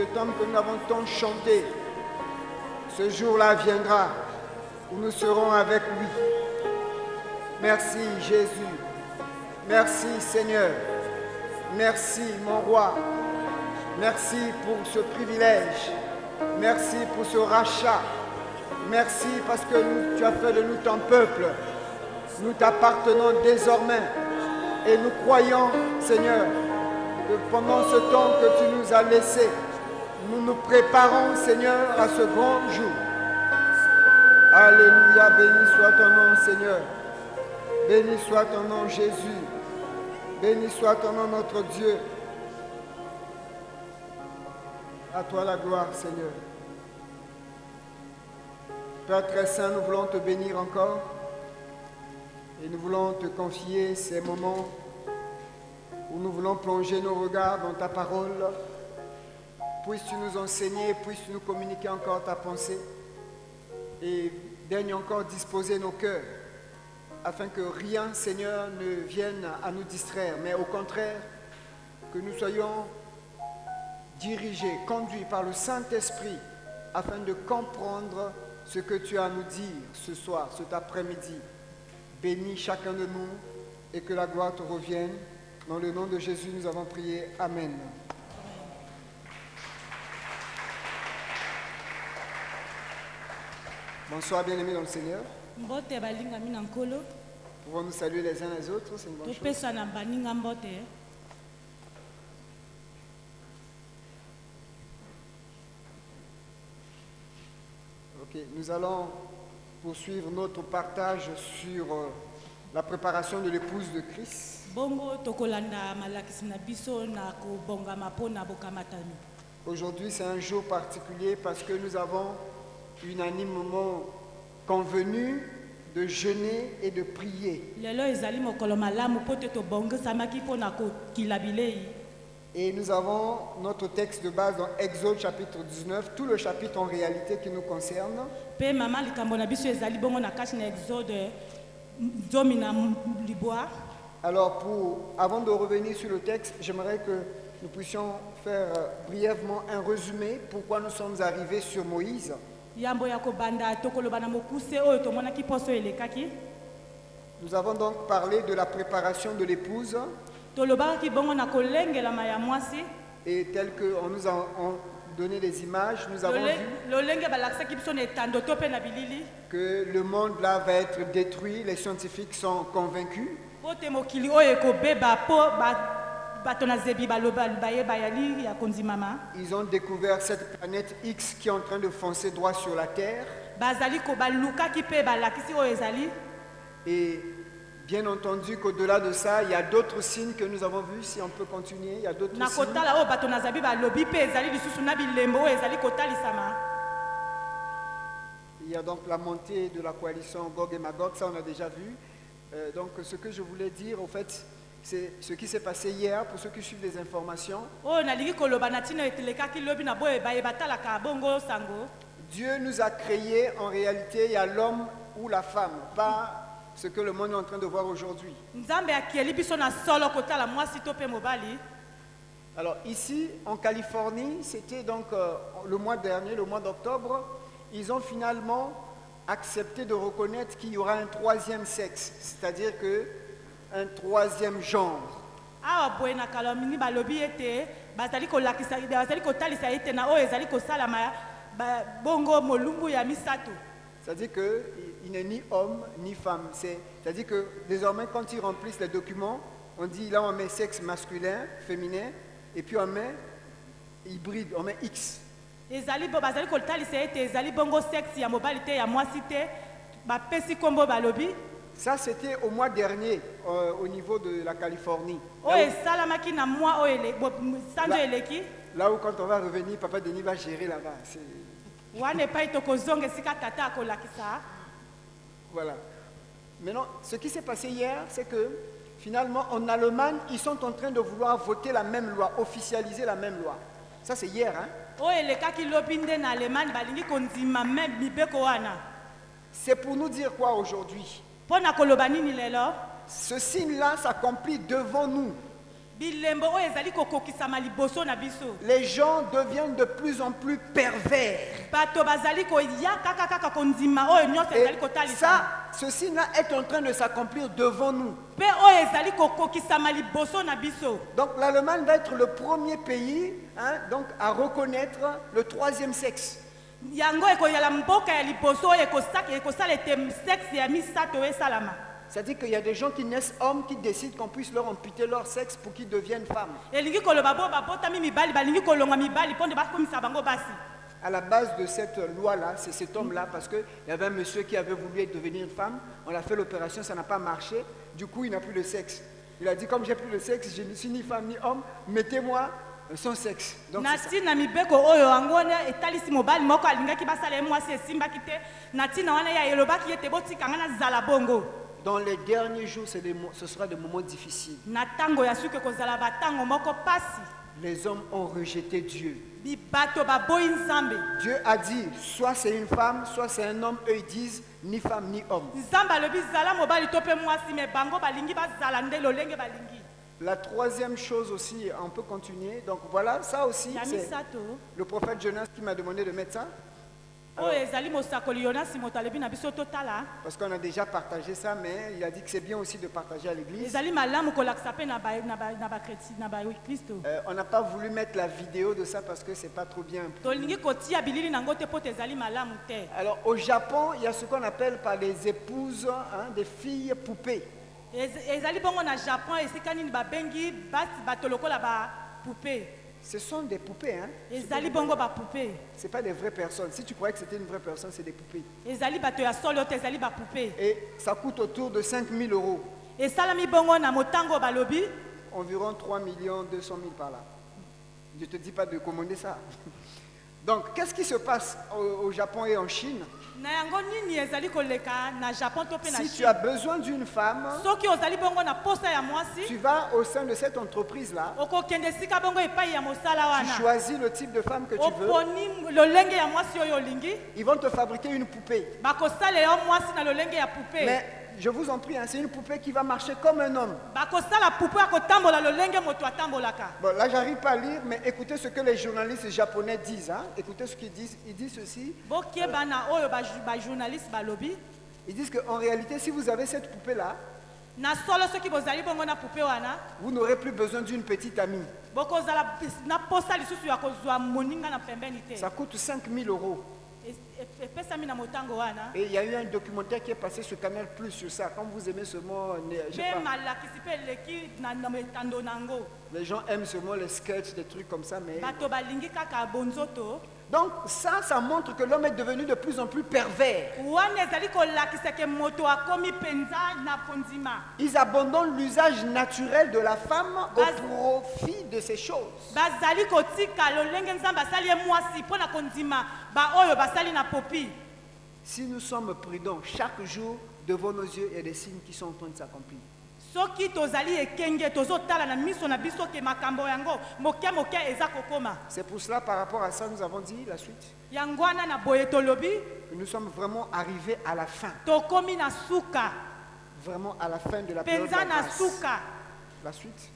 ce temps que nous avons tant chanté, ce jour-là viendra où nous serons avec lui. Merci Jésus. Merci Seigneur. Merci mon roi. Merci pour ce privilège. Merci pour ce rachat. Merci parce que tu as fait de nous ton peuple. Nous t'appartenons désormais. Et nous croyons, Seigneur, que pendant ce temps que tu nous as laissé, nous nous préparons, Seigneur, à ce grand jour. Alléluia, béni soit ton nom, Seigneur. Béni soit ton nom, Jésus. Béni soit ton nom, notre Dieu. À toi la gloire, Seigneur. Père très saint, nous voulons te bénir encore. Et nous voulons te confier ces moments où nous voulons plonger nos regards dans ta parole. Puisses-tu nous enseigner, puisses-tu nous communiquer encore ta pensée. Et daigne encore disposer nos cœurs, afin que rien, Seigneur, ne vienne à nous distraire, mais au contraire, que nous soyons dirigés, conduits par le Saint-Esprit, afin de comprendre ce que tu as à nous dire ce soir, cet après-midi. Bénis chacun de nous et que la gloire te revienne. Dans le nom de Jésus, nous avons prié. Amen. Bonsoir, bien-aimés dans le Seigneur. Pouvons-nous saluer les uns les autres? C'est une bonne chose. Ok, nous allons poursuivre notre partage sur la préparation de l'épouse de Christ. Aujourd'hui, c'est un jour particulier parce que nous avons unanimement convenu de jeûner et de prier. Et nous avons notre texte de base dans Exode chapitre 19, tout le chapitre en réalité qui nous concerne. Alors, avant de revenir sur le texte, j'aimerais que nous puissions faire brièvement un résumé pourquoi nous sommes arrivés sur Moïse. Nous avons donc parlé de la préparation de l'épouse. Et tel qu'on nous a donné les images, nous avons vu que le monde là va être détruit, les scientifiques sont convaincus. Ils ont découvert cette planète X qui est en train de foncer droit sur la Terre. Et bien entendu qu'au-delà de ça, il y a d'autres signes que nous avons vus. Si on peut continuer, il y a d'autres signes. Il y a donc la montée de la coalition Gog et Magog, ça on a déjà vu. Donc ce que je voulais dire, au fait, c'est ce qui s'est passé hier, pour ceux qui suivent les informations. Dieu nous a créés, en réalité, il y a l'homme ou la femme, pas ce que le monde est en train de voir aujourd'hui. Alors ici, en Californie, c'était donc le mois dernier, le mois d'octobre, ils ont finalement accepté de reconnaître qu'il y aura un troisième sexe, c'est-à-dire un troisième genre. C'est-à-dire qu'il n'est ni homme ni femme. C'est-à-dire que désormais, quand ils remplissent les documents, on dit là on met sexe masculin, féminin, et puis on met hybride, on met X. Ça, c'était au mois dernier, au niveau de la Californie. Là où quand on va revenir, Papa Denis va gérer là-bas. Voilà. Maintenant, ce qui s'est passé hier, c'est que finalement, en Allemagne, ils sont en train de vouloir voter la même loi, officialiser la même loi. Ça, c'est hier, hein? C'est pour nous dire quoi aujourd'hui? Ce signe-là s'accomplit devant nous. Les gens deviennent de plus en plus pervers. Et ça, ceci-là est en train de s'accomplir devant nous. Donc l'Allemagne va être le premier pays donc, à reconnaître le troisième sexe. C'est-à-dire qu'il y a des gens qui naissent hommes qui décident qu'on puisse leur amputer leur sexe pour qu'ils deviennent femmes. À la base de cette loi-là, c'est cet homme-là, parce qu'il y avait un monsieur qui avait voulu devenir une femme, on a fait l'opération, ça n'a pas marché, du coup il n'a plus de sexe. Il a dit, comme j'ai plus de sexe, je ne suis ni femme ni homme, mettez-moi son sexe. Donc c'est ça. Dans les derniers jours, ce sera des moments difficiles. Les hommes ont rejeté Dieu. Dieu a dit, soit c'est une femme, soit c'est un homme. Eux ils disent, ni femme ni homme. La troisième chose aussi, on peut continuer. Donc voilà, ça aussi, c'est le prophète Jonas qui m'a demandé de mettre ça. Alors, parce qu'on a déjà partagé ça, mais il a dit que c'est bien aussi de partager à l'église. On n'a pas voulu mettre la vidéo de ça parce que c'est pas trop bien. Alors au Japon, il y a ce qu'on appelle par les épouses des filles poupées. Ce sont des poupées, hein? C'est pas des vraies personnes. Si tu croyais que c'était une vraie personne, c'est des poupées. Et ça coûte autour de 5 000 €. Environ 3 200 000 par là. Je ne te dis pas de commander ça. Donc, qu'est-ce qui se passe au Japon et en Chine? Si tu as besoin d'une femme, tu vas au sein de cette entreprise-là, tu choisis le type de femme que tu veux, ils vont te fabriquer une poupée. Mais je vous en prie, c'est une poupée qui va marcher comme un homme. Bon, là, j'arrive pas à lire, mais écoutez ce que les journalistes japonais disent. Écoutez ce qu'ils disent. Ils disent ceci. Ils disent qu'en réalité, si vous avez cette poupée-là, vous n'aurez plus besoin d'une petite amie. Ça coûte 5 000 €. Et il y a eu un documentaire qui est passé sur Canal Plus sur ça. Comme vous aimez ce mot, les gens aiment ce mot, les sketchs, des trucs comme ça. Mais... Donc ça montre que l'homme est devenu de plus en plus pervers. Ils abandonnent l'usage naturel de la femme au profit de ces choses. Si nous sommes prudents, chaque jour, devant nos yeux, il y a des signes qui sont en train de s'accomplir. C'est pour cela, par rapport à ça, nous avons dit la suite. Nous sommes vraiment arrivés à la fin. Vraiment à la fin de la période de la grâce. La suite.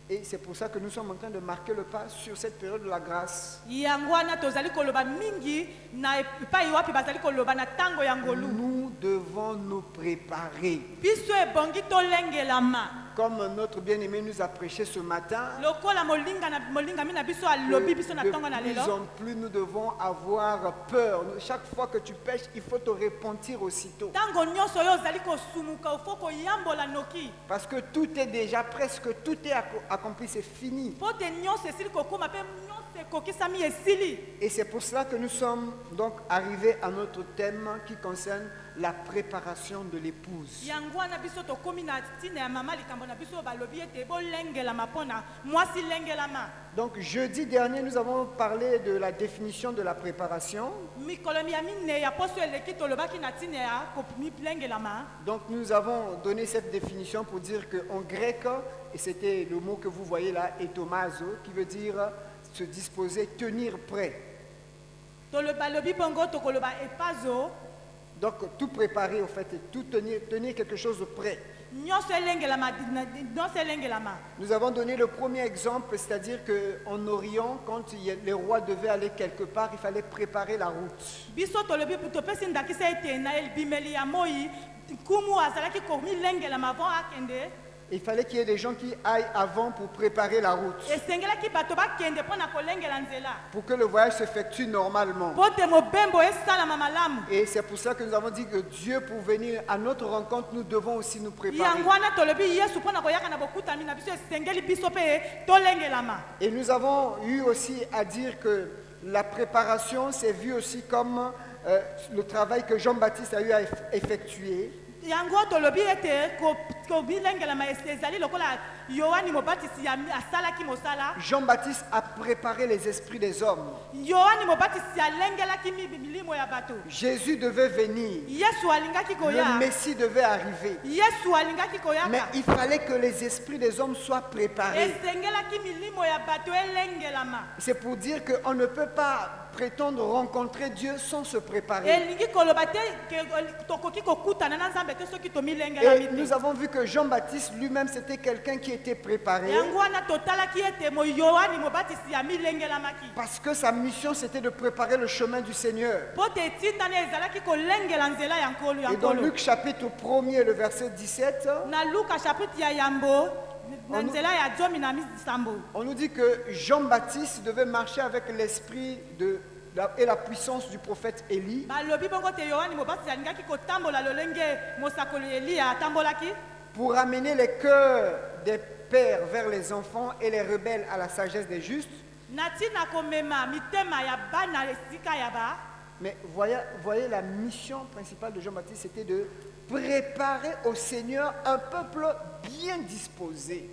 Et c'est pour ça que nous sommes en train de marquer le pas sur cette période de la grâce. Nous devons nous préparer. Comme notre bien-aimé nous a prêché ce matin, de plus en plus nous devons avoir peur. Chaque fois que tu pêches, il faut te repentir aussitôt. Parce que tout est déjà presque, tout est accompli, c'est fini. Et c'est pour cela que nous sommes donc arrivés à notre thème qui concerne la préparation de l'épouse. Donc jeudi dernier, nous avons parlé de la définition de la préparation. Donc nous avons donné cette définition pour dire qu'en grec, et c'était le mot que vous voyez là, etomazo, qui veut dire se disposer, tenir prêt. Donc tout préparer en fait, tout tenir quelque chose de prêt. Nous avons donné le premier exemple, c'est-à-dire qu'en Orient, quand les rois devaient aller quelque part, il fallait préparer la route. Il fallait qu'il y ait des gens qui aillent avant pour préparer la route, pour que le voyage s'effectue normalement. Et c'est pour ça que nous avons dit que Dieu, pour venir à notre rencontre, nous devons aussi nous préparer. Et nous avons eu aussi à dire que la préparation s'est vue aussi comme le travail que Jean-Baptiste a eu à effectuer. Jean-Baptiste a préparé les esprits des hommes. Jésus devait venir. Le Messie devait arriver. Mais il fallait que les esprits des hommes soient préparés. C'est pour dire qu'on ne peut pas prétendre rencontrer Dieu sans se préparer. Et nous avons vu que Jean-Baptiste lui-même, c'était quelqu'un qui était préparé. Parce que sa mission, c'était de préparer le chemin du Seigneur. Et dans Luc chapitre 1er, le verset 17, on nous dit que Jean-Baptiste devait marcher avec l'esprit et la puissance du prophète Élie, pour amener les cœurs des pères vers les enfants et les rebelles à la sagesse des justes. Mais voyez la mission principale de Jean-Baptiste, c'était de préparer au Seigneur un peuple bien disposé.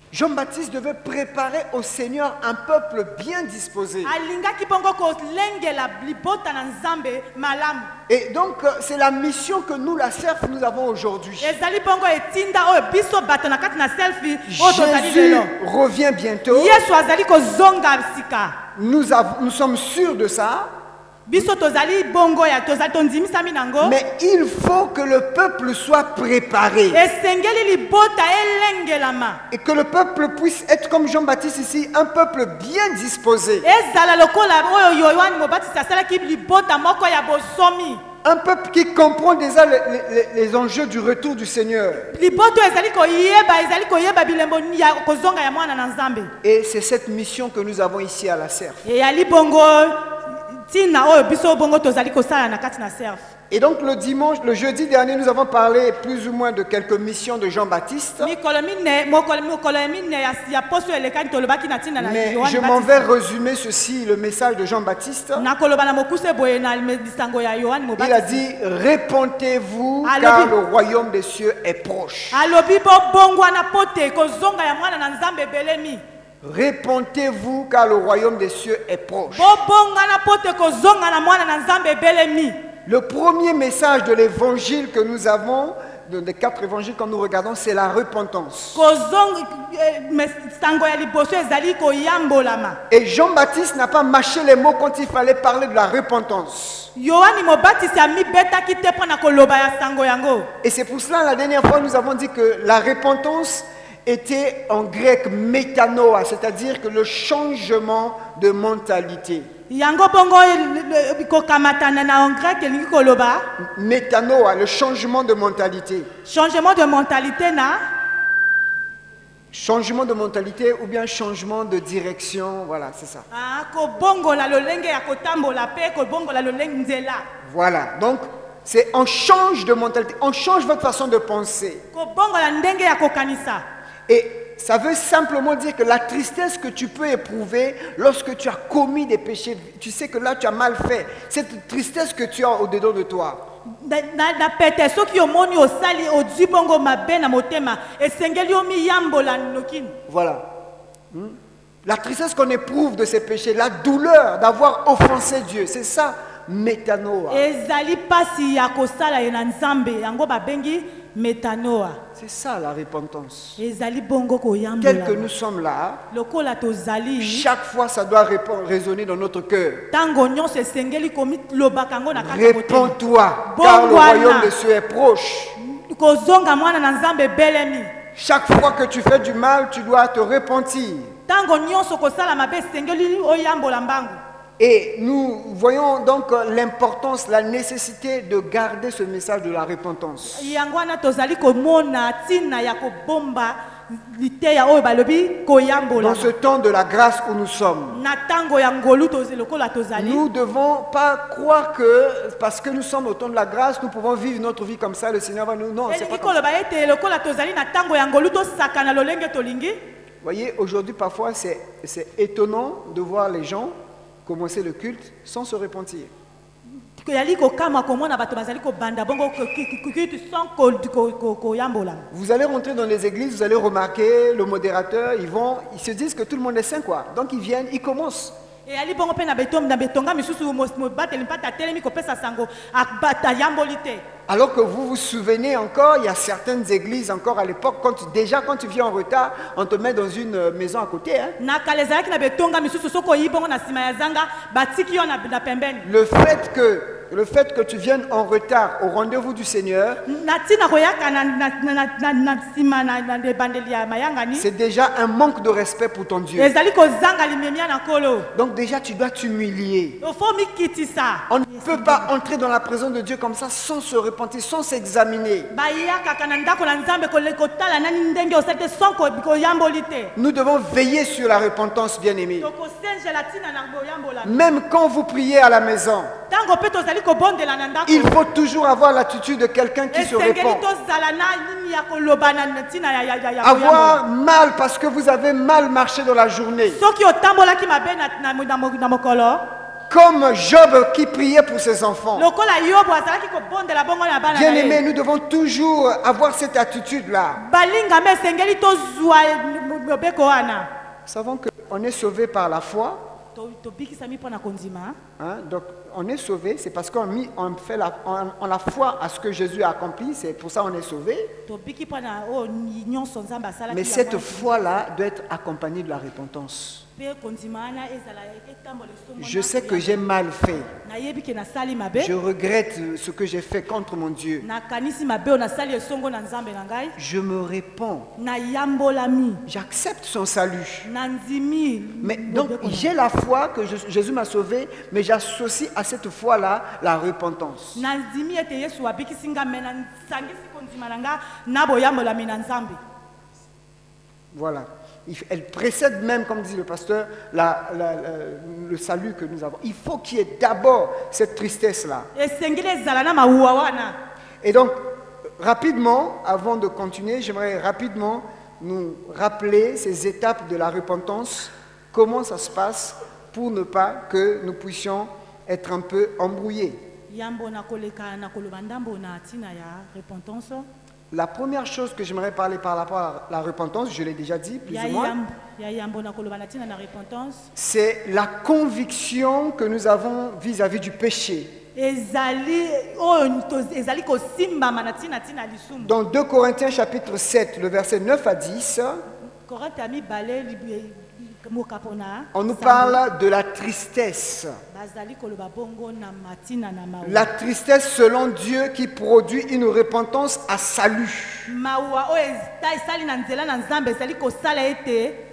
Jean-Baptiste devait préparer au Seigneur un peuple bien disposé. Et donc, c'est la mission que nous, la CERF, nous avons aujourd'hui. Jésus revient bientôt. Nous sommes sûrs de ça. Mais il faut que le peuple soit préparé. Et que le peuple puisse être comme Jean-Baptiste ici, un peuple bien disposé. Un peuple qui comprend déjà les enjeux du retour du Seigneur. Et c'est cette mission que nous avons ici à la CERF. Et donc le jeudi dernier, nous avons parlé plus ou moins de quelques missions de Jean-Baptiste. Mais je m'en vais résumer ceci, le message de Jean-Baptiste. Il a dit, répentez-vous car le royaume des cieux est proche. Répentez-vous car le royaume des cieux est proche. Le premier message de l'évangile que nous avons, des 4 évangiles que nous regardons, c'est la repentance. Et Jean-Baptiste n'a pas mâché les mots quand il fallait parler de la repentance. Et c'est pour cela, la dernière fois, nous avons dit que la repentance était en grec métanoa, c'est-à-dire que le changement de mentalité. Métanoa, le changement de mentalité. Changement de mentalité, changement de mentalité ou bien changement de direction, voilà, c'est ça. Voilà, donc c'est on change de mentalité, on change votre façon de penser. Et ça veut simplement dire que la tristesse que tu peux éprouver lorsque tu as commis des péchés, tu sais que là tu as mal fait, cette tristesse que tu as au-dedans de toi. Voilà. La tristesse qu'on éprouve de ces péchés, la douleur d'avoir offensé Dieu, c'est ça, métanoa. C'est ça la repentance. ezali bongo koyambola. Tel que nous sommes là, Lokola tozali. chaque fois ça doit résonner dans notre cœur. Tango nyonso esengeli komilobaka yango na kati ya motema. Répands-toi, car le royaume de Dieu est proche. Kozonga mwana na Nzambe belemi. Chaque fois que tu fais du mal, tu dois te repentir. Tango nyonso kosala mabe esengeli oyambola mbangu. Et nous voyons donc l'importance, la nécessité de garder ce message de la repentance. Yango wana tozali komona tina ya kobomba liteya oyo balobi koyambola. Dans ce temps de la grâce où nous sommes, Na tango ya ngolu lokola tozali. nous ne devons pas croire que parce que nous sommes au temps de la grâce, nous pouvons vivre notre vie comme ça, le Seigneur va nous... Non, c'est pas comme ça. Lokola tozali na tango ya ngolu tosakana lolenge tolingi. Vous voyez, aujourd'hui parfois c'est étonnant de voir les gens commencer le culte sans se repentir. Vous allez rentrer dans les églises, vous allez remarquer le modérateur, ils se disent que tout le monde est saint quoi. Donc ils viennent, ils commencent. Alors que vous vous souvenez encore, il y a certaines églises encore à l'époque, quand tu viens en retard, on te met dans une maison à côté. Hein. Le fait que tu viennes en retard au rendez-vous du Seigneur, c'est déjà un manque de respect pour ton Dieu. Donc déjà tu dois t'humilier. On ne peut pas entrer dans la présence de Dieu comme ça sans se repentir, sans s'examiner. Nous devons veiller sur la repentance, bien-aimés. Même quand vous priez à la maison, il faut toujours avoir l'attitude de quelqu'un qui se répand. Avoir mal parce que vous avez mal marché dans la journée. Comme Job qui priait pour ses enfants. Bien aimé, nous devons toujours avoir cette attitude-là. Nous savons qu'on est sauvé par la foi. Hein, donc on est sauvé, c'est parce qu'on a la foi à ce que Jésus a accompli, c'est pour ça qu'on est sauvé. Mais cette foi-là doit être accompagnée de la repentance. Je sais que j'ai mal fait. Je regrette ce que j'ai fait contre mon Dieu. Je me répands. J'accepte son salut. Mais donc j'ai la foi que Jésus m'a sauvé, mais j'associe à cette foi-là la repentance. Voilà. Elle précède même, comme dit le pasteur, le salut que nous avons. Il faut qu'il y ait d'abord cette tristesse-là. Et donc, rapidement, avant de continuer, j'aimerais rapidement nous rappeler ces étapes de la repentance, comment ça se passe pour ne pas que nous puissions être un peu embrouillés. La première chose que j'aimerais parler par rapport à la repentance, je l'ai déjà dit plus ou moins, c'est la conviction que nous avons vis-à-vis du péché. Dans 2 Corinthiens chapitre 7, le verset 9 à 10, on nous parle de la tristesse. La tristesse selon Dieu qui produit une repentance à salut.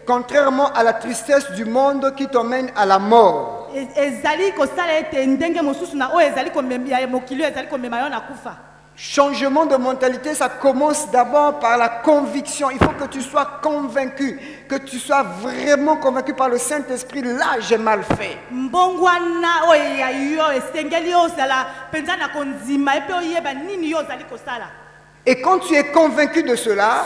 Contrairement à la tristesse du monde qui t'emmène à la mort. Changement de mentalité, ça commence d'abord par la conviction. Il faut que tu sois convaincu, que tu sois vraiment convaincu par le Saint-Esprit. Là, j'ai mal fait. Et quand tu es convaincu de cela,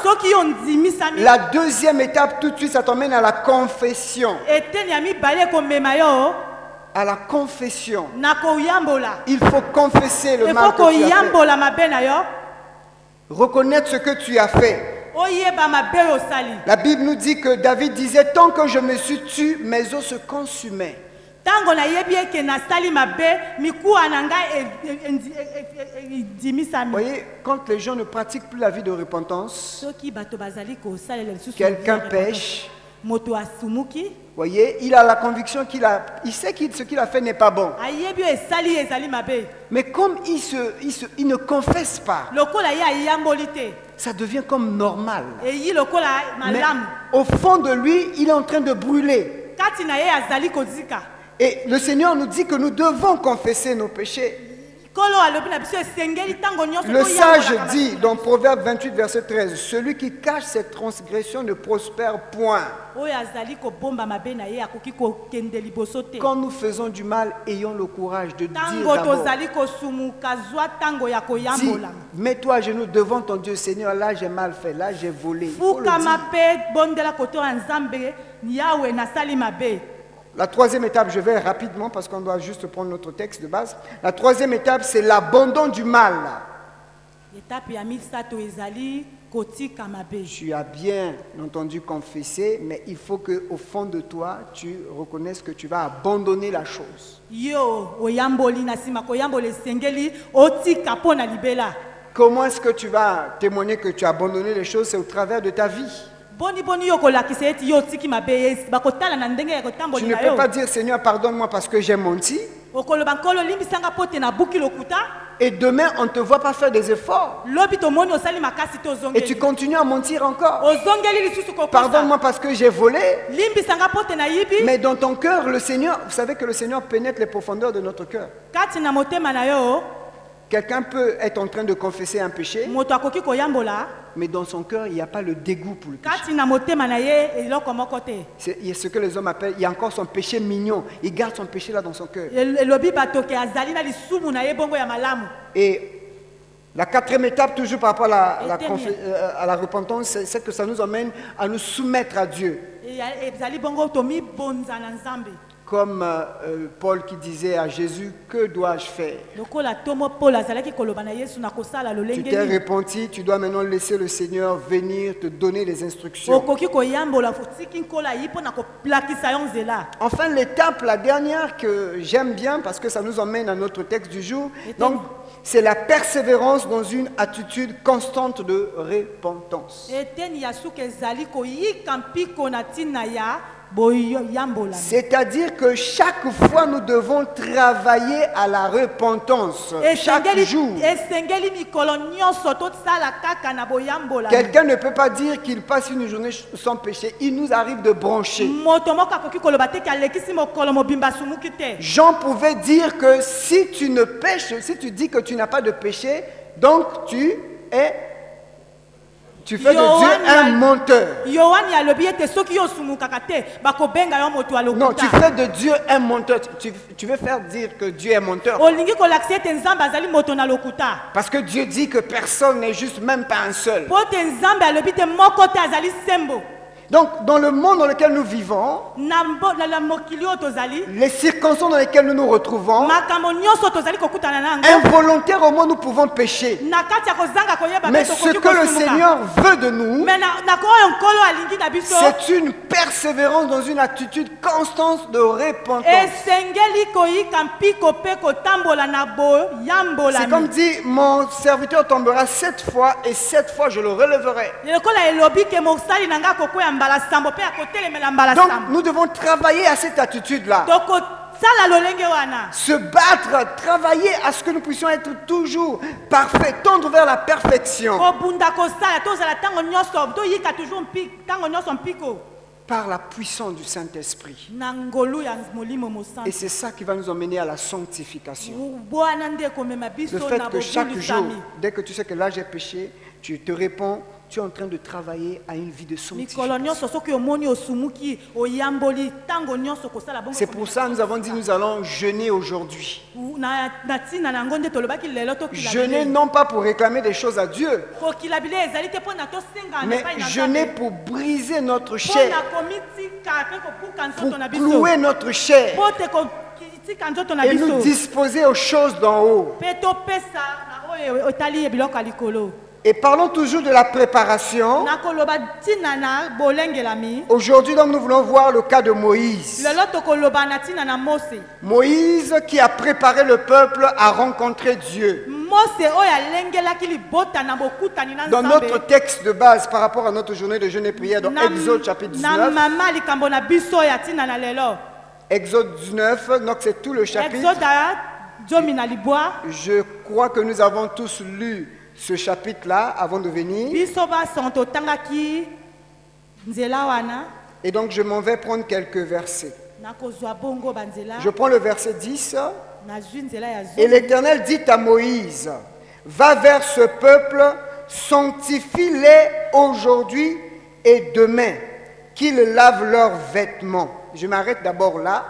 la deuxième étape, tout de suite, ça t'emmène à la confession. À la confession. Il faut confesser le mal que tu as fait. Reconnaître ce que tu as fait. La Bible nous dit que David disait, tant que je me suis tué, mes os se consumaient. tango na yebi eke na sali mabe mikuwa na ngai dimisami. Voyez, quand les gens ne pratiquent plus la vie de repentance, Soki bato bazali ko salela lisusu quelqu'un pêche, moto asumuki voyez, il a la conviction il sait que ce qu'il a fait n'est pas bon. ayebi esali ezali mabe Mais comme il ne confesse pas, lokola ye ayamboli te ça devient comme normal. eyi lokola Mais malamu au fond de lui, il est en train de brûler. kati na ye azali kozika. Et le Seigneur nous dit que nous devons confesser nos péchés. Kolo alobi na biso esengeli tango nyonso Le toyambola sage kaka. dit dans Proverbe 28, verset 13, celui qui cache ses transgressions ne prospère point. Oyo azali kobomba mabe na ye akoki kokende liboso te. Quand nous faisons du mal, ayons le courage de dire Tango d'abord, tozali kosumuka zwa tango ya dis, koyambola. mets-toi à genoux devant ton Dieu. Seigneur, là j'ai mal fait, là j'ai volé. Il faut le Fuka dire. mape bondela koto ya nzambe yawe nasali mabe. La troisième étape, je vais rapidement parce qu'on doit juste prendre notre texte de base. La troisième étape, c'est l'abandon du mal. Étape ya misato ezali kotika mabe. Tu as bien entendu confesser, mais il faut qu'au fond de toi, tu reconnaisses que tu vas abandonner la chose. Yo oyamboli na sima koyambola esengeli otika pona libela. Comment est-ce que tu vas témoigner que tu as abandonné les choses? C'est au travers de ta vie. Boni boni yo kolakisa eti yo tiki mabe bakotala na ndenge ya Tu kotambola ne na peux yo. pas dire, Seigneur, pardonne-moi parce que j'ai menti. Okoloba nkolo limbisanga pote na buki lokuta. Et demain, on ne te voit pas faire des efforts. Lobi tomoni osali makasi to Et tu zongeli. continues à mentir encore. Ozongeli lisusu kokosa. Pardonne-moi parce que j'ai volé. Limbisanga pote na yibi. Mais dans ton cœur, le Seigneur, vous savez que le Seigneur pénètre les profondeurs de notre cœur. Kati na motema na yo, Quelqu'un peut être en train de confesser un péché, moto akoki koyambola. mais dans son cœur, il n'y a pas le dégoût pour le péché. Kati na motema na ye eloko moko te. Il y a ce que les hommes appellent, il y a encore son péché mignon. Il garde son péché là dans son cœur. Elobi batoke azali na lisumu na ye bongo ya malamu. Et la quatrième étape, toujours par rapport à Éternel. à la repentance, c'est que ça nous emmène à nous soumettre à Dieu. Ezali bongo tomi bonza na nzambe. Comme Paul qui disait à Jésus, que dois-je faire? Lokola tomo Paul azalaki koloba na Yesu na kosala Tu lolenge t'es nini. repenti, tu dois maintenant laisser le Seigneur venir te donner les instructions. Okoki koyambola fotiki nkola yi pona koplakisa yo nzela. Enfin, l'étape, la dernière que j'aime bien parce que ça nous emmène à notre texte du jour, donc c'est la persévérance dans une attitude constante de repentance. Eteni ya suka ezali koyika mpiko na ntina ya boyambola. C'est-à-dire que chaque fois nous devons travailler à la repentance, chaque jour. Esengeli mikolo nyonso tosala kaka na boyambola. Quelqu'un ne peut pas dire qu'il passe une journée sans péché. Il nous arrive de broncher. Moto moko akoki koloba te ki alekisi mokolo mobimba sumuki te. Jean pouvait dire que si tu ne pêches, si tu dis que tu n'as pas de péché, donc tu fais de Dieu un menteur. Yohani alobi ete soki yo sumukaka te bakobenga yo moto alokuta. Non, tu fais de Dieu un menteur. Tu veux faire dire que Dieu est menteur. Olingi kolakisa ete nzambe azali moto na lokuta. Parce que Dieu dit que personne n'est juste, même pas un seul. Po te nzambe alobi te moko te azali sembo. Donc, dans le monde dans lequel nous vivons, Na mokili oyo tozali les circonstances dans lesquelles nous nous retrouvons, makambo nyonso tozali kokutana nango. involontairement nous pouvons pécher. Na kati ya kozanga koyeba Mais pe ce tokoki que le kosumuka. Seigneur veut de nous, Mais na koyo nkolo alingi na biso c'est une persévérance dans une attitude constante de repentance. esengeli koyika mpiko pe kotambola na boyambola. C'est comme dit, mon serviteur tombera 7 fois et 7 fois je le relèverai. Lokola elobi ke mosali na nga kokwea mbala sambo pe akotelemela mbala Donc sambo. nous devons travailler à cette attitude-là. Tokosala lolenge wana. Se battre, travailler à ce que nous puissions être toujours parfaits, tendre vers la perfection. Kobunda kosala tozala tango nyonso toyika toujours tango nyonso mpiko. Par la puissance du Saint-Esprit. Na ngolu ya molimo mosantu. Et c'est ça qui va nous emmener à la sanctification. Bwana nde komema Le biso fait na que chaque jour, bobulisami. dès que tu sais que là j'ai péché, tu te réponds, tu es en train de travailler à une vie de Mikolo sanctification. nyonso soki omoni osumuki oyamboli tango nyonso kosala bongo. C'est pour ça que nous avons dit nous allons jeûner aujourd'hui. Na tina na ngonde tolobaki lelo tokila. Jeûner non pas pour réclamer des choses à Dieu, Kokila bile ezali te pona tosenga na mais pai na jeûner Nzambe. pour briser notre Pona chair, komitika pe kopuka pour nzoto na biso. clouer notre chair Pote komitika nzoto na et nous biso. disposer aux choses d'en haut. Pe topesa na oyo otali biloko ya likolo. Et parlons toujours de la préparation. nakoloba ntina na bolengelami. Aujourd'hui, donc, nous voulons voir le cas de Moïse. lelo tokoloba na ntina na Mose. Moïse qui a préparé le peuple à rencontrer Dieu. Mose oyo alengelaki libota na bokutani na Dans Nzambe. notre texte de base par rapport à notre journée de jeûne et prière, dans Exode chapitre na 19. mama likambo na biso ya ntina na lelo. Exode 19, donc c'est tout le chapitre. Exode zomi na libwa. Je crois que nous avons tous lu ce chapitre-là avant de venir. Biso basango totangaki nzela wana. Et donc je m'en vais prendre quelques versets. Nakozwa bongo banzela. Je prends le verset 10. Nazwi nzela ya Et zomi. l'Éternel dit à Moïse, va vers ce peuple, sanctifie-les aujourd'hui et demain, qu'ils lavent leurs vêtements. Je m'arrête d'abord là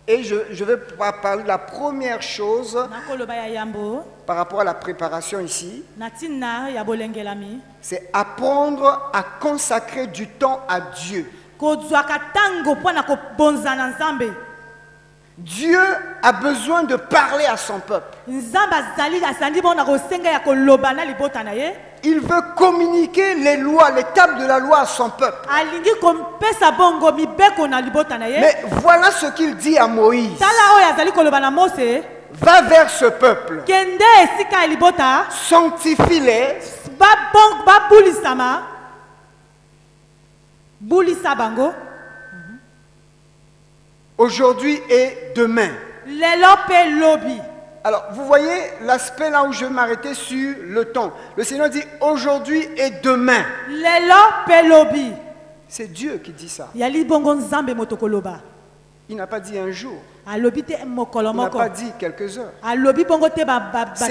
et je vais parler de la première chose Nakoloba ya yambo. par rapport à la préparation ici. Na ntina ya bolengelami. C'est apprendre à consacrer du temps à Dieu. Kozwaka tango mpona kobonza na Nzambe. Dieu a besoin de parler à son peuple. Nzambe azali asandi bona kosenga ya koloba na libota na ye. Il veut communiquer les lois, les tables de la loi à son peuple. Alingi kompesa bongo mibeko na libota na ye. Mais voilà ce qu'il dit à Moïse. Tala oyo azali koloba na Mose. Va vers ce peuple, Kende esika ya libota. sanctifie-les Ba bulisama. Bulisa bango. aujourd'hui et demain. Lelo pe lobi. Alors, vous voyez l'aspect là où je vais m'arrêter sur le temps. Le Seigneur dit aujourd'hui et demain. Lelo pe lobi. C'est Dieu qui dit ça. Yali bongo Nzambe motokoloba. Il n'a pas dit un jour. Alobi te mokolo Il n'a moko. pas dit quelques heures. Alobi bongo te C'est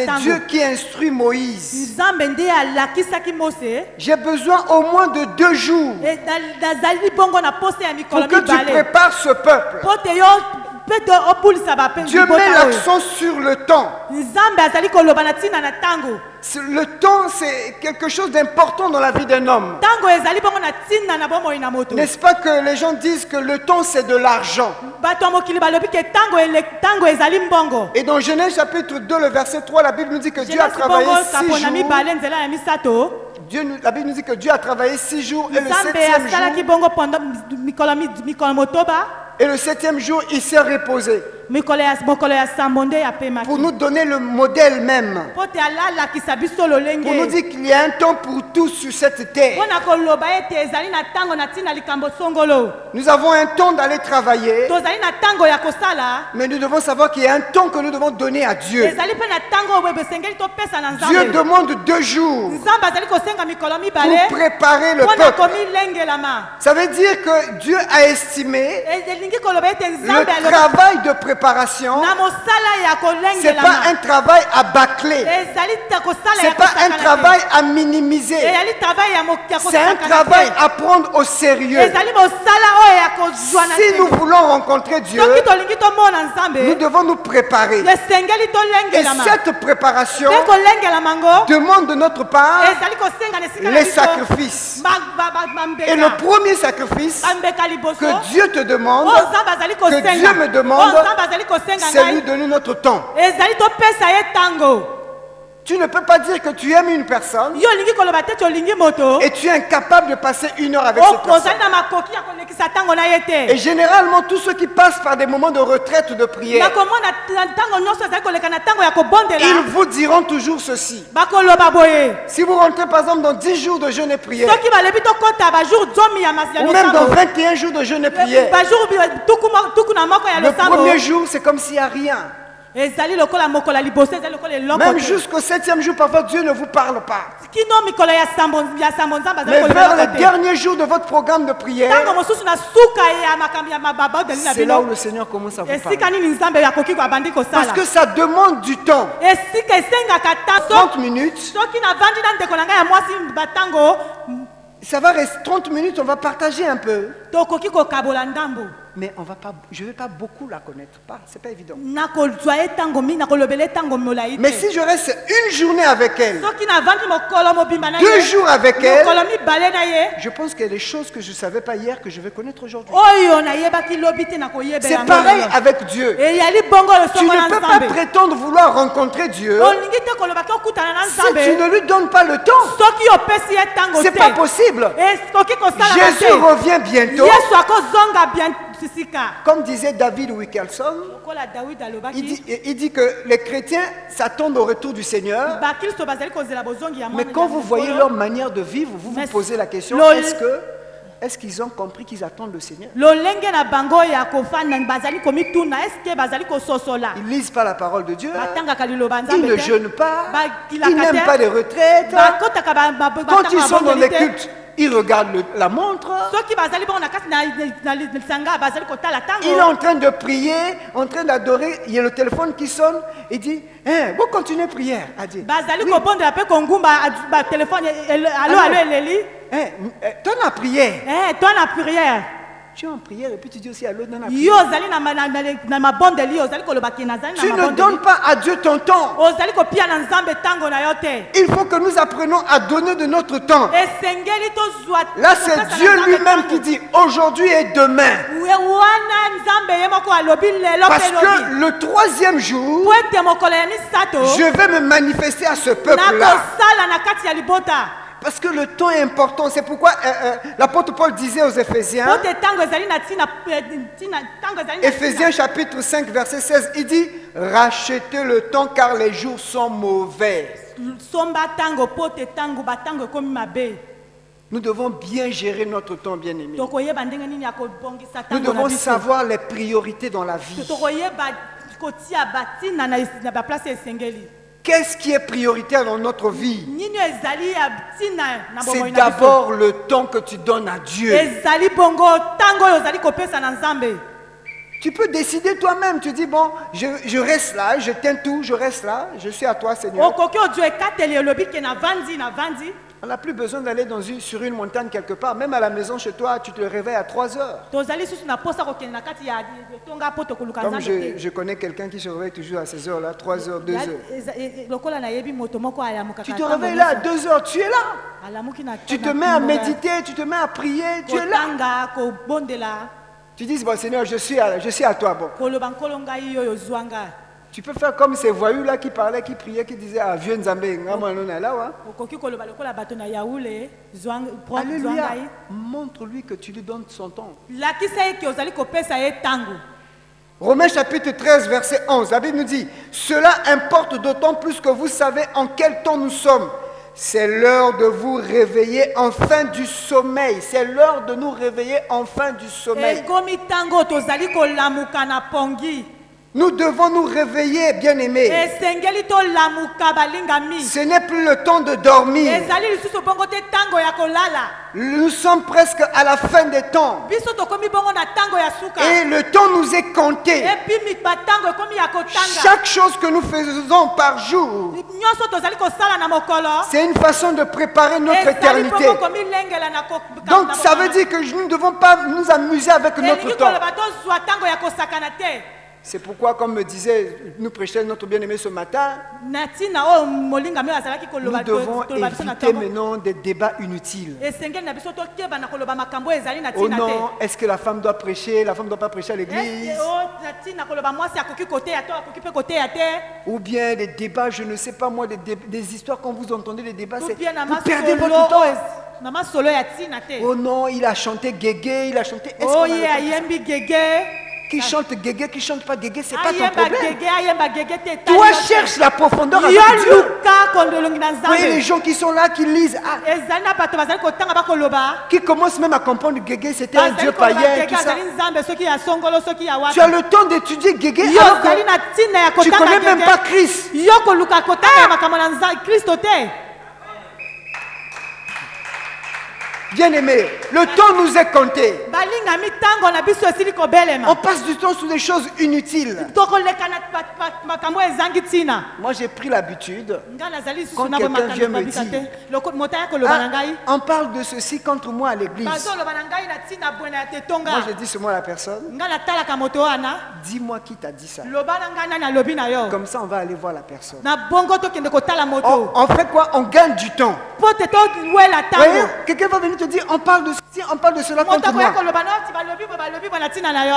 batango. Dieu qui instruit Moïse. Nzambe nde alakisaki Mose. J'ai besoin au moins de 2 jours Nazali bongo na pose ya mikolo pour que tu mibale. prépares ce peuple. Po te yo pe to opulisa ba pe. Dieu met l'accent sur le temps. Nzambe azali koloba na ntina na tango. Le temps, c'est quelque chose d'important dans la vie d'un homme. Tango ezali bongo na ntina na bomoi na moto. N'est-ce pas que les gens disent que le temps, c'est de l'argent? Bato ya mokili balobi ke tango ezali mbongo. Et dans Genèse chapitre 2, le verset 3, la Bible nous dit que Dieu a Genèse travaillé bongo 6 kapona jours. mibale nzela ya misato. La Bible nous dit que Dieu a travaillé 6 jours et le Nzambe 7e asalaki jour, bongo pendant mikolo motoba. et le 7e jour, il s'est reposé Mikolo ya sambonde ya pemaki. pour nous donner le modèle même. Po te alalakisa biso lolenge. Pour nous dire qu'il y a un temps pour tous sur cette terre. Pona koloba ete ezali na tango na ntina likambo songolo. Nous avons un temps d'aller travailler, Tozali na tango ya kosala. mais nous devons savoir qu'il y a un temps que nous devons donner à Dieu. Ezali pe na tango oyo besengeli topesa na Dieu Nzambe. demande 2 jours Nzambe azali kosenga mikolo mibale. pour préparer le Pona peuple. komilengelama. Ça veut dire que Dieu a estimé Elingi koloba ete le Nzambe alobi travail de préparation. na mosala ya Ce n'est pas kolengelama. un travail à bâcler. Ezali ta kosala Ce ya n'est pas un kosakana te. travail à minimiser. Ezali travail ya C'est un kosakana travail te. à prendre au sérieux. Ezali mosala oyo ya kozwa na Si te. nous voulons rencontrer Dieu, Soki tolingi tomona nous Nzambe, devons nous préparer. esengeli Et tolengelama. cette préparation Te kolengelama ngo, demande de notre part ezali kosenga na esika na les biso. sacrifices. Bambeka. Et le premier sacrifice Bambeka liboso. que Dieu te demande, Oyo Nzambe azali que kosenga. Dieu me demande, Oyo Nzambe azali kosenga c'est lui ngai. donner notre temps. Ezali topesa ye tango. Tu ne peux pas dire que tu aimes une personne Yo olingi koloba te olingi moto. et tu es incapable de passer 1 heure avec cette personne. Okozali na makoki ya kolekisa tango na ye te. Et généralement, tous ceux qui passent par des moments de retraite ou de prière, Nakomona tango nyonso ezali koleka na tango ya kobondela. ils vous diront toujours ceci. Bakoloba boye. Si vous rentrez par exemple dans 10 jours de jeûne et prière, Soki balebi tokota bajour zomi ya masi ya ou même dans losambo. 21 jours de jeûne et prière, Bajour tuku na moko ya le losambo. premier jour, c'est comme s'il n'y a rien. Ezali lokola mokola liboso ezali lokola eloko Même te. jusqu'au 7e jour, parfois Dieu ne vous parle pas. Kino mikolo ya sambo nzambe azali Mais koloba vers eloko le te. dernier jour de votre programme de prière, Tango mosusu na suka ya makambi ya mababa odeli na c'est là où bino. le Seigneur commence à vous Esika parler. nini nzambe yakoki abandi Parce kosala. que ça demande du temps. Esika esengaka 30 minutes, soki navandi na ndeko na ngai ya mwasi batango ça va rester 30 minutes, on va partager un peu. tokoki kokabola ndambo. mais je ne vais pas beaucoup la connaître. C'est pas évident. Mais si je reste une journée avec elle, 2 jours avec elle, je pense qu'il y a des choses que je ne savais pas hier que je vais connaître aujourd'hui. C'est pareil avec Dieu. Tu ne peux pas prétendre vouloir rencontrer Dieu si tu ne lui donnes pas le temps. C'est pas possible. Jésus revient bientôt. Comme disait David Wilkerson, il dit que les chrétiens s'attendent au retour du Seigneur. Mais quand vous voyez leur manière de vivre, vous vous posez la question, est-ce qu'ils ont compris qu'ils attendent le Seigneur? Ils ne lisent pas la parole de Dieu. Ils ne jeûnent pas. Ils n'aiment pas les retraites. Quand ils sont dans les cultes, ils regardent la montre. Il est en train de prier, en train d'adorer. Il y a le téléphone qui sonne. Il dit, vous continuez la prière. Toi la prière. Tu es en prière et puis tu dis aussi allô dans la prière. Tu ne donnes pas à Dieu ton temps. Il faut que nous apprenions à donner de notre temps. Là, c'est Dieu lui-même qui dit aujourd'hui et demain. Parce que le 3e jour, je vais me manifester à ce peuple-là. Parce que le temps est important. C'est pourquoi l'apôtre Paul disait aux Éphésiens, Éphésiens chapitre 5 verset 16, il dit, rachetez le temps car les jours sont mauvais. Nous devons bien gérer notre temps, bien-aimé. Nous devons savoir les priorités dans la vie. Qu'est-ce qui est prioritaire dans notre vie? C'est d'abord le temps que tu donnes à Dieu. Tu peux décider toi-même. Tu dis, bon, je reste là, je tiens tout, je reste là, je suis à toi, Seigneur. On n'a plus besoin d'aller sur une montagne quelque part. Même à la maison chez toi, tu te réveilles à 3 heures. Comme je connais quelqu'un qui se réveille toujours à ces heures-là, 3 heures, 2 heures. Tu te réveilles là à 2 heures, tu es là. Tu te mets à méditer, tu te mets à prier, tu es là. Tu dis, bon Seigneur, je suis à toi. Bon. Tu peux faire comme ces voyous-là qui parlaient, qui priaient, qui disaient, ah, vieux Nzambé, là. Alléluia. Montre-lui que tu lui donnes son temps. Romains chapitre 13, verset 11, la Bible nous dit, cela importe d'autant plus que vous savez en quel temps nous sommes. C'est l'heure de vous réveiller enfin du sommeil. C'est l'heure de nous réveiller enfin du sommeil. Nous devons nous réveiller, bien-aimés. Ce n'est plus le temps de dormir. Nous sommes presque à la fin des temps. Et le temps nous est compté. Chaque chose que nous faisons par jour, c'est une façon de préparer notre éternité. Donc ça veut dire que nous ne devons pas nous amuser avec notre temps. C'est pourquoi, comme me disait, nous prêchait notre bien-aimé ce matin, nous devons éviter maintenant des débats inutiles. Oh non, est-ce que la femme doit prêcher, la femme ne doit pas prêcher à l'église? Ou bien des débats, je ne sais pas moi, des histoires, quand vous entendez les débats, vous perdez votre temps. Oh non, il a chanté Guégué, il a chanté... Qui chante Guégué, qui chante pas Guégué, c'est pas ton problème. Toi, cherche la profondeur avec Dieu. Vous voyez les gens qui sont là, qui lisent, qui commencent même à comprendre Guégué, c'était un dieu païen, tout ça. Tu as le temps d'étudier Guégué alors que tu ne connais même pas Christ. Bien-aimés, le temps nous est compté. balingami ntango na biso esili kobelema On passe du temps sur des choses inutiles. tokoleka na makambo ezangi ntina Moi, j'ai pris l'habitude, nga nazali lisusu quand na quelqu'un bomakano vient me babika dire, te moto ya koloba na ngai on parle de ceci contre moi à l'église. bazoloba na ngai na ntina bwena ya tetonga Moi, je dis seulement à la personne, nga natalaka moto wana dis-moi qui t'a dit ça. loba na ngai nani alobi na yo Comme ça, on va aller voir la personne. na bongo tokende kotala moto On fait quoi? On gagne du temps. po te towela Voyez, ntango quelqu'un va venir te dire, on parle de ceci, on parle de cela moto contre akoya moi. koloba na yo ti balobi bo na ntina na yo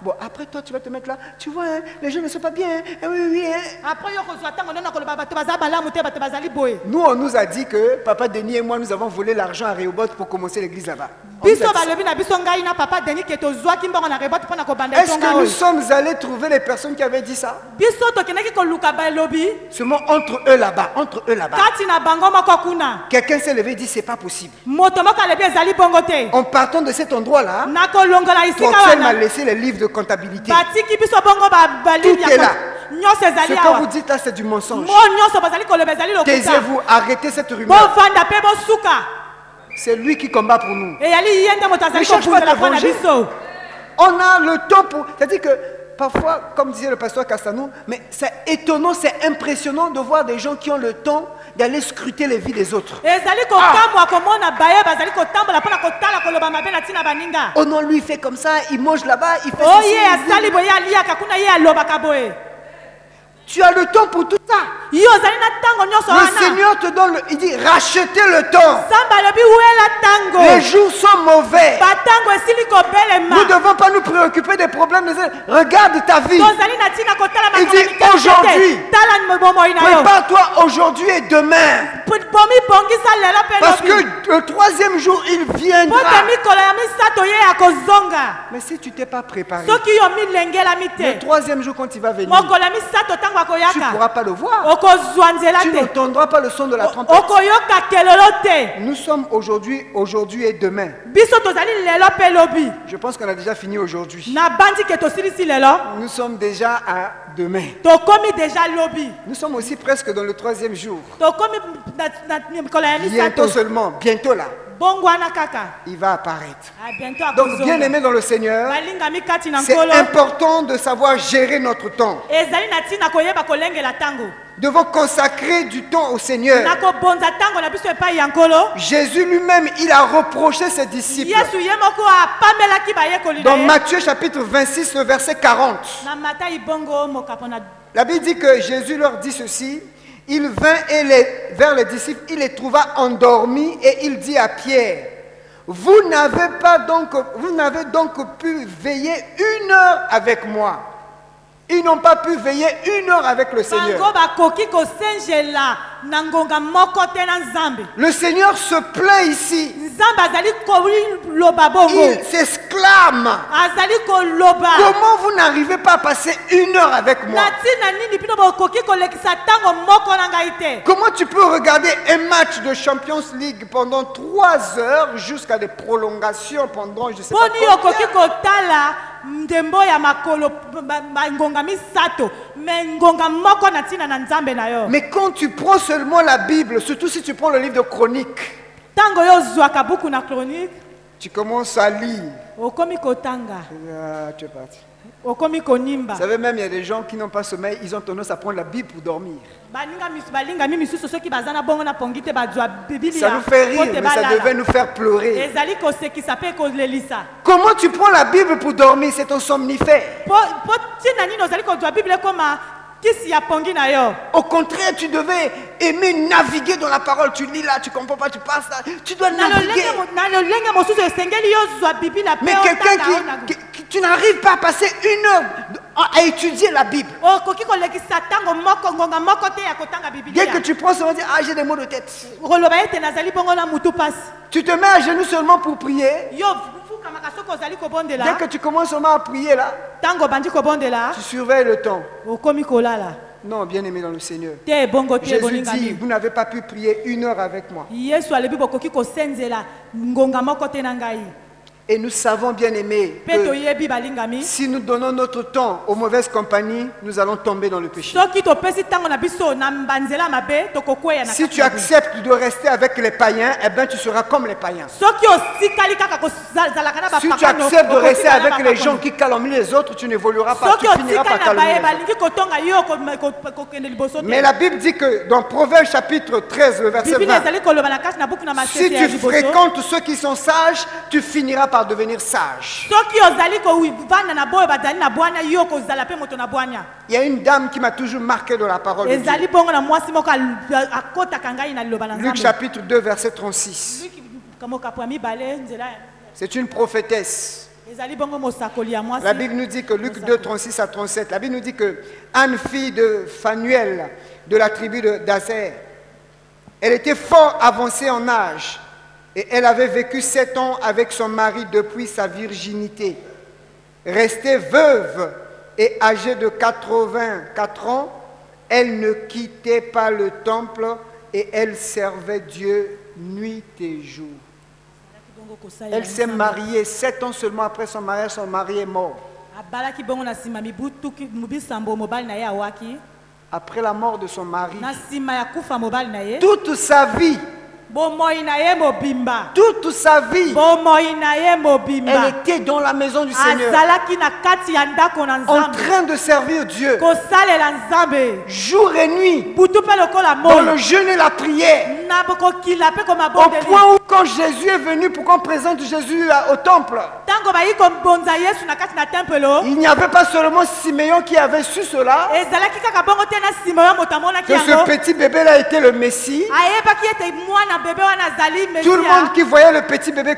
Bon, après toi, tu vas te mettre là. Tu vois, hein, les gens ne sont pas bien. Hein. Eh oui, oui. Hein. après yo kozwa ntango nona koloba bato baza balamu te bato bazali boye Nous, on nous a dit que Papa Denis et moi, nous avons volé l'argent à Rehoboth pour commencer l'église là-bas. On nous a biso dit ça. balobi na biso ngai na papa Denis ke tozwaki mbongo na rebote mpona kobanda Est-ce etonga que nous oyo sommes allés trouver les personnes qui avaient dit ça? biso tokendaki koluka balobi Seulement entre eux là-bas, entre eux là-bas. kati na bango moko kuna Quelqu'un s'est levé et dit, c'est pas possible. moto moko alobi ezali bongo te En partant de cet endroit-là, nakolongola esika Tortel m'a wana laissé les livres de comptabilité. batiki biso bongo balibi Tout est là. nyonso Ce ezali que awa vous dites là, c'est du mensonge. mo nyonso bazali koloba ezali lokuta Taisez-vous, arrêtez cette rumeur. bovanda mpe bosuka C'est lui qui combat pour nous. eyali ye nde moto azali Ne cherche pas à kobundela mpo na t'arranger. biso On a le temps pour... C'est-à-dire que parfois, comme disait le pasteur Castanou, mais c'est étonnant, c'est impressionnant de voir des gens qui ont le temps d'aller scruter les vies des autres. ezali kokamwa komona baye bazali kotambola mpona kotala koloba mabe na ntina baninga Oh non, lui il fait comme ça, il mange là-bas, il fait oye ceci. il asali dit- boye aliaka kuna ye alobaka boye Tu as le temps pour tout ça. yo ozali na ntango nyonso Le wana Seigneur te donne, il dit, rachetez le temps. nzambe alobi wela ntango Les jours sont mauvais. batango esili Nous kobelema ne devons pas nous préoccuper des problèmes des autres. Regarde ta vie. tozali na ntina kotala Il makambo dit, ya mikate te. aujourd'hui, tala bomoi na yo Prépare-toi aujourd'hui et demain. bomi bongisa lelo mpe Parce lobi que le troisième jour, il po viendra. te mikolo ya misato ye ya kozonga Mais si tu t'es pas préparé, soki yo milengelami le te troisième jour quand il va venir, mokolo ya misato ntango tu ne akoyaka pourras pas le voir. okozwa nzela Tu te n'entendras pas le son de la trompette. okoyoka kelelo te Nous sommes aujourd'hui et demain. biso tozali lelo mpe lobi Je pense qu'on a déjà fini aujourd'hui. nabandi ke tosilisi lelo Nous sommes déjà à demain. tokomi deja lobi Nous sommes aussi presque dans le troisième jour. tokomi na mikolo ya Bientôt misato seulement, bientôt là, bongo wana kaka il va apparaître. bientôt Donc, bien akozonga aimé dans le Seigneur, balingami kati na c'est nkolo important de savoir gérer notre temps. ezali na ntina koyeba kolengela ntango Nous devons consacrer du temps au Seigneur. na kobonza ntango na biso epai ya nkolo Jésus lui-même, il a reproché ses disciples. yesu ye moko apamelaki bayekoli na Dans ye Matthieu chapitre 26, le verset 40. na matai bongo mokapo na La Bible dit que Jésus leur dit ceci. Il vint vers les disciples, il les trouva endormis et il dit à Pierre, vous n'avez donc pu veiller 1 heure avec moi. Ils n'ont pas pu veiller 1 heure avec le Seigneur. bango bakoki kosenjela na ngonga moko te na nzambe Le Seigneur se plaint ici. nzambe azali koloba bongo Il s'exclame. azali koloba Comment vous n'arrivez pas à passer 1 heure avec moi? na ntina nini bino bokoki kolekisa ntango moko na ngai te Comment tu peux regarder un match de Champions League pendant 3 heures jusqu'à des prolongations pendant je sais pas mponi okoki combien? kotala ndembo ya makolo ngonga misato me ngonga moko na ntina na nzambe na yo Mais quand tu prends seulement la Bible, surtout si tu prends le livre de Chroniques, ntango yo ozwaka buku na chronique tu commences à lire. okomi kotanga Ah, tu es parti. okomi konimba Vous savez même, il y a des gens qui n'ont pas sommeil, ils ont tendance à prendre la Bible pour dormir. balingami misusu soki baza na bongo na pongi te bazwa Ça bibilia nous fait po rire, te mais ça devait balala nous faire pleurer. ezali kosekisa mpe kolelisa Comment tu prends la Bible pour dormir? C'est ton somnifère. po ntina nini ozali kozwa bible ekoma kisi ya pongi na yo Au contraire, tu devais aimer naviguer dans la parole. Tu lis là, tu comprends pas, tu passes là. Tu dois na naviguer. lolenge mosusu esengeli yo ozwa bibilia mpe Mais quelqu'un otanga tu n'arrives pas à passer 1 heure à étudier la Bible. okoki kolekisa ntango moko ngonga moko te ya kotanga Dès que bibilia tu prends ça, on dit, ah, j'ai des maux de tête. koloba ete nazali bongo na mutu pasi Tu te mets à genoux seulement pour prier. yo fukamaka soki ozali Dès kobondela que tu commences seulement à prier là, ntango obandi kobondela tu surveilles le temps. okomi kolala Non, bien aimé dans le Seigneur. te bongo te Jésus dit, bolingami vous n'avez pas pu prier 1 heure avec moi. yesu alobi bokoki kosenzela ngonga moko te na ngai Et nous savons, bien aimés, Mpe que toyebi balingami. si nous donnons notre temps aux mauvaises compagnies, nous allons tomber dans le péché. Soki topesi ntango na biso na banzela mabe tokokweya na Si kati tu na acceptes de rester avec les païens, eh bien tu seras comme les païens. soki osikali kaka kozalaka na Si tu bapakano, acceptes de rester okotikala na avec les bapakano. gens qui calomnient les autres, tu n'évolueras pas, Soki tu finiras par otikali na baye calomnier. balingi kotonga yo kokende liboso te. Mais la Bible dit que dans Proverbes chapitre 13, le verset Biblia 20, ezali koloba na kati na buku na si masese ya tu liboso. fréquentes ceux qui sont sages, tu finiras par devenir sage. Soki ozali kovanda na boyo bazali na bwania yo kozala pe moto na bwania. Il y a une dame qui m'a toujours marqué dans la parole de Dieu. Ezali bongo na mwasi moko akotaka ngai na liloba na Luc Nzambe. chapitre 2, verset 36. Luki kamokapo ya mibale nzela ya- C'est une prophétesse. ezali bongo mosakoli ya mwasi. La Bible nous dit que Luc 2, 36 à 37, la Bible nous dit que Anne, fille de Phanuel, de la tribu d'Azer, elle était fort avancée en âge et elle avait vécu 7 ans avec son mari depuis sa virginité. Restée veuve et âgée de 84 ans, elle ne quittait pas le temple et elle servait Dieu nuit et jour. Elle s'est mariée 7 ans seulement après son mariage, son mari est mort. abalaki bongo na nsima bisambo mobali na ye awaki Après la mort de son mari, na nsima ya kufa mobali na ye toute sa vie, bomoi na ye mobimba toute sa vie, bomoi na ye elle mobimba était dans la maison du Seigneur, azalaki na kati ya ndako na en nzambe train de servir Dieu, kosalela nzambe jour et nuit, butu mpe lokola dans le moi jeûne et la prière, na kokila mpe au komabondeli point où quand Jésus est venu pour qu'on présente Jésus au temple, ntango bayi kobonza yesu na kati na tempelo il n'y avait pas seulement Siméon qui avait su cela, ezalaki kaka bongo te na nsima oyo moto amonaki que ce yango petit bébé-là était le Messie. ayebaki ete mwana bebe wana azali Tout le monde mesia qui voyait le petit bébé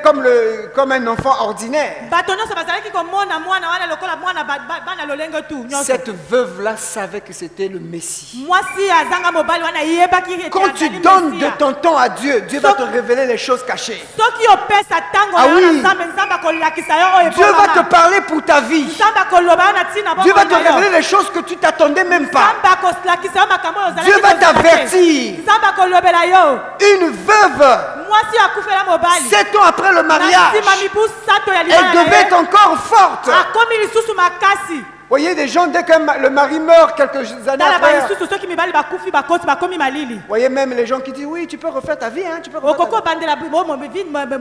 comme un enfant ordinaire. bato nyonso bazalaki komona mwana wana lokola mwana bana lolenge tu nyonso Cette veuve-là savait que c'était le Messie. mwasi azanga mobali wana yebaki ete Quand tu azali donnes de Mesia. ton temps à Dieu, Dieu va te révéler les choses cachées. soki opesa ntango Ah na yo na oui. nzambe nzambe akolakisa yo oyo Dieu va te ebolama parler pour ta vie. nzambe akoloba yo na ntina Dieu va te bomoi na yo. révéler les choses que tu t'attendais même pas. nzambe akolakisa yo makambo oyo ozalaki Dieu va kozala te. t'avertir. nzambe akolobela yo Une veuve, mwasi oyo akufela mobali 7 ans après le na mariage, nsima mibu sato ya elle libala na devait ye être encore forte. akomi lisusu makasi Vous voyez des gens, dès que le mari meurt quelques années tala après, balisusu soki mibali bakufi bakoti bakomi malili vous voyez même les gens qui disent oui, tu peux refaire ta vie, hein, tu peux refaire ta okoko vie. obandela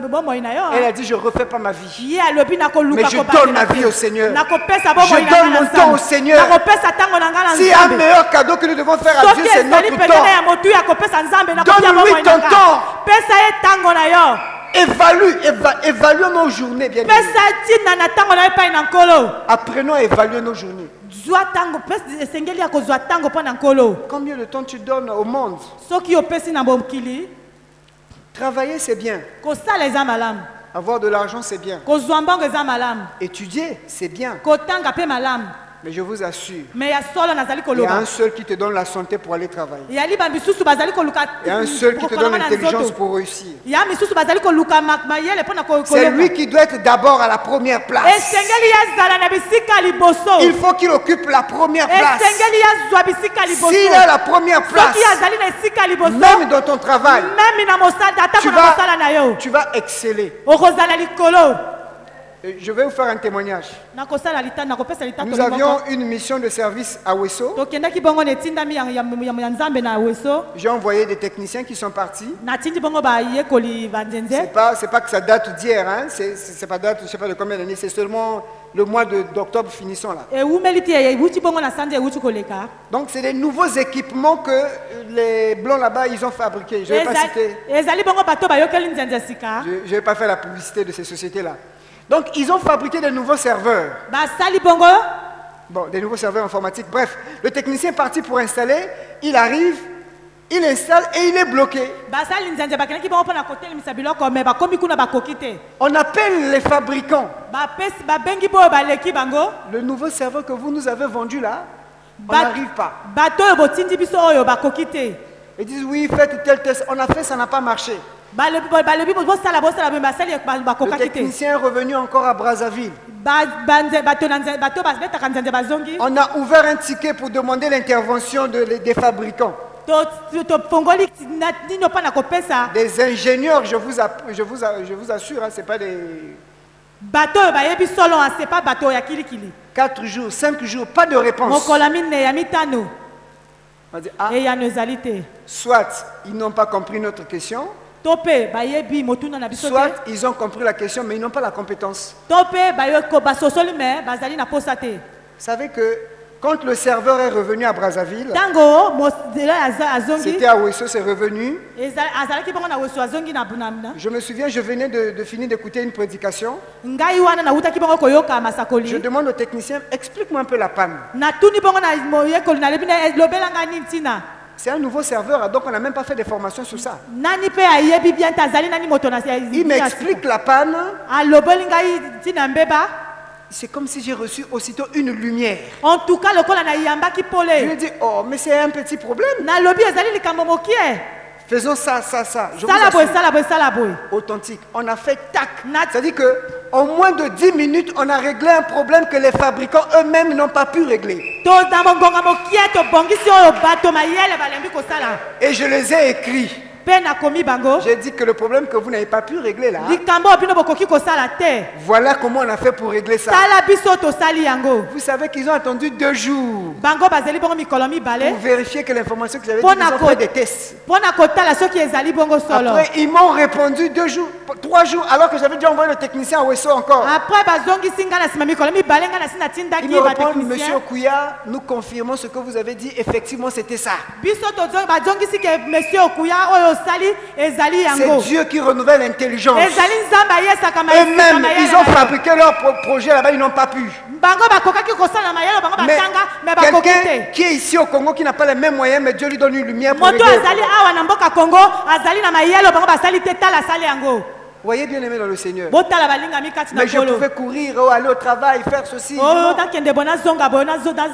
bomoi na yo Elle a dit je refais pas ma vie. ye alobi nakoluka Mais je donne ma vie au Seigneur. nakopesa Je bomoi na donne nga mon na temps au nzambe Seigneur. nakopesa ntango na nga na S'il y a un nzambe meilleur cadeau que nous devons faire à Dieu, soki c'est ezali notre pepene ya temps. motu ya kopesa nzambe nakopesa Donne-lui bomoi ton na nga temps. pesa ye ntango na yo Évaluons nos journées, bien aimés. pesa ntina na ntango na yo epai na nkolo Apprenons à évaluer nos journées. zwa ntango esengeli ya kozwa ntango mpo na nkolo Combien de temps tu donnes au monde? soki opesi na mokili Travailler, c'est bien. kosala eza malamu Avoir de l'argent, c'est bien. kozwa mbongo eza malamu Étudier, c'est bien. kotanga mpe malamu Mais je vous assure, me ya solo nazali il y a koloba un seul qui te donne la santé pour aller travailler. ya liba misusu bazali koluka Il y a un seul qui te donne kokolama na l'intelligence nzoto. pour réussir. ya misusu bazali koluka mayele mpo na C'est lui qui doit être d'abord à la première place. esengeli yazala na bisika liboso Il faut qu'il occupe la première place. esengeli yazwa bisika liboso S'il est à la première place, soki azali na esika liboso même dans ton travail, memi na mosala tu atako na mosala na yo tu vas exceller. okozala likolo Et je vais vous faire un témoignage. nakosala nakopesa litato Nous avions une mission de service à Wesso. tokendaki bongo na etindami ya nzambe na weso J'ai envoyé des techniciens qui sont partis. natindi bongo bayekoli banzenze C'est pas que ça date d'hier, hein. C'est pas date, je sais pas de combien d'années, c'est seulement le mois d'octobre finissant là. ewumeli te ewuti bongo na sanza ewuti koleka Donc c'est des nouveaux équipements que les blancs là-bas ils ont fabriqués. Je vais pas citer, ezali bongo bato bayokeli nzenze ya sika je vais pas faire la publicité de ces sociétés là. Donc ils ont fabriqué des nouveaux serveurs. basali bongo Bon, des nouveaux serveurs informatiques. Bref, le technicien est parti pour installer, il arrive, il installe et il est bloqué. basali nzenze bakendaki bongo mpo na kotelemisa biloko me bakomi kuna bakoki te On appelle les fabricants. bapesi babengi boyo baleki bango Le nouveau serveur que vous nous avez vendu là, on n'arrive pas. bato oyo botindi biso oyo bakoki te Ils disent oui, faites tel test. On a fait, ça n'a pas marché. balobi bosala me basali Le bakokaki te technicien est revenu encore à Brazzaville. bato babetaka nzenze bazongi On a ouvert un ticket pour demander l'intervention des fabricants. tofongoli nino mpo na kopesa Des ingénieurs, je vous assure, hein, ce n'est pas des bato oyo bayebi solo c'est pas bato ya kilikili 4 jours, 5 jours, pas de réponse. mokolo mine ya mitano On va dire, ah, eyano ezali te soit ils n'ont pas compris notre question, to mpe bayebi motuna na biso te soit ils ont compris la question mais ils n'ont pas la compétence. to mpe basosoli me bazali na posa te. Vous savez que quand le serveur est revenu à Brazzaville, Tango modele azongi c'était à Ouesso, c'est revenu. azalaki bongo na weso azongi na bunamna Je me souviens, je venais de finir d'écouter une prédication. ngai wana nautaki bongo koyoka masakoli Je demande au technicien, explique-moi un peu la panne. natuni bongo na moyekoli nalebi lobelanga nini ntina C'est un nouveau serveur, donc on n'a même pas fait de formation sur ça. nani mpe ayebi bien te azali nani moto na Il m'explique la panne. alobeli ngai ntina mbeba. C'est comme si j'ai reçu aussitôt une lumière. En tout cas lokola na yambaki Je pole lui ai dit, oh, mais c'est un petit problème. nalobi ezali likambo mokie Faisons ça, ça, ça. Je vous sala boye assure, sala boye sala boye authentique. On a fait tac. Nat- C'est-à-dire qu'en moins de 10 minutes, on a réglé un problème que les fabricants eux-mêmes n'ont pas pu régler. toza mongonga mokie tobongisi oyo bato mayele balembi kosala Et je les ai écrits. mpe nakomi bango J'ai dit que le problème que vous n'avez pas pu régler là, likambo bino bokoki kosala te voilà comment on a fait pour régler ça. tala biso tosali yango Vous savez qu'ils ont attendu 2 jours bango bazali bongo mikolo mibale pour vérifier que l'information que j'avais dit, Bon ils ont accord. fait des tests. mpo na kotala soki ezali bongo solo Après, ils m'ont répondu 2 jours, 3 jours, alors que j'avais déjà envoyé le technicien à Ouesso encore. après bazongisi nga na nsima mikolo mibale nga na si Ils natindaki me répondent, Monsieur batechnicien Okuya, nous confirmons ce que vous avez dit, effectivement c'était ça. biso bazongisi ke monsieur okuya oyo osali ezali C'est yango Dieu qui renouvelle l'intelligence. ezali nzambe ayesaka Eux-mêmes, ils ont fabriqué leur projet là-bas, ils n'ont pas pu. bango bakokaki kosala mayele bango Mais batanga me bakoki quelqu'un te qui est ici au Congo, qui n'a pas les mêmes moyens, mais Dieu lui donne une lumière pour moto régler. azali awa na mboka kongo azali na mayele bango basali te tala asali yango Vous voyez, bien aimé dans le Seigneur. botala balingami kati na Mais je kolo pouvais courir, oh, aller au travail, faire ceci. oyo Non. takende bona zonga boyo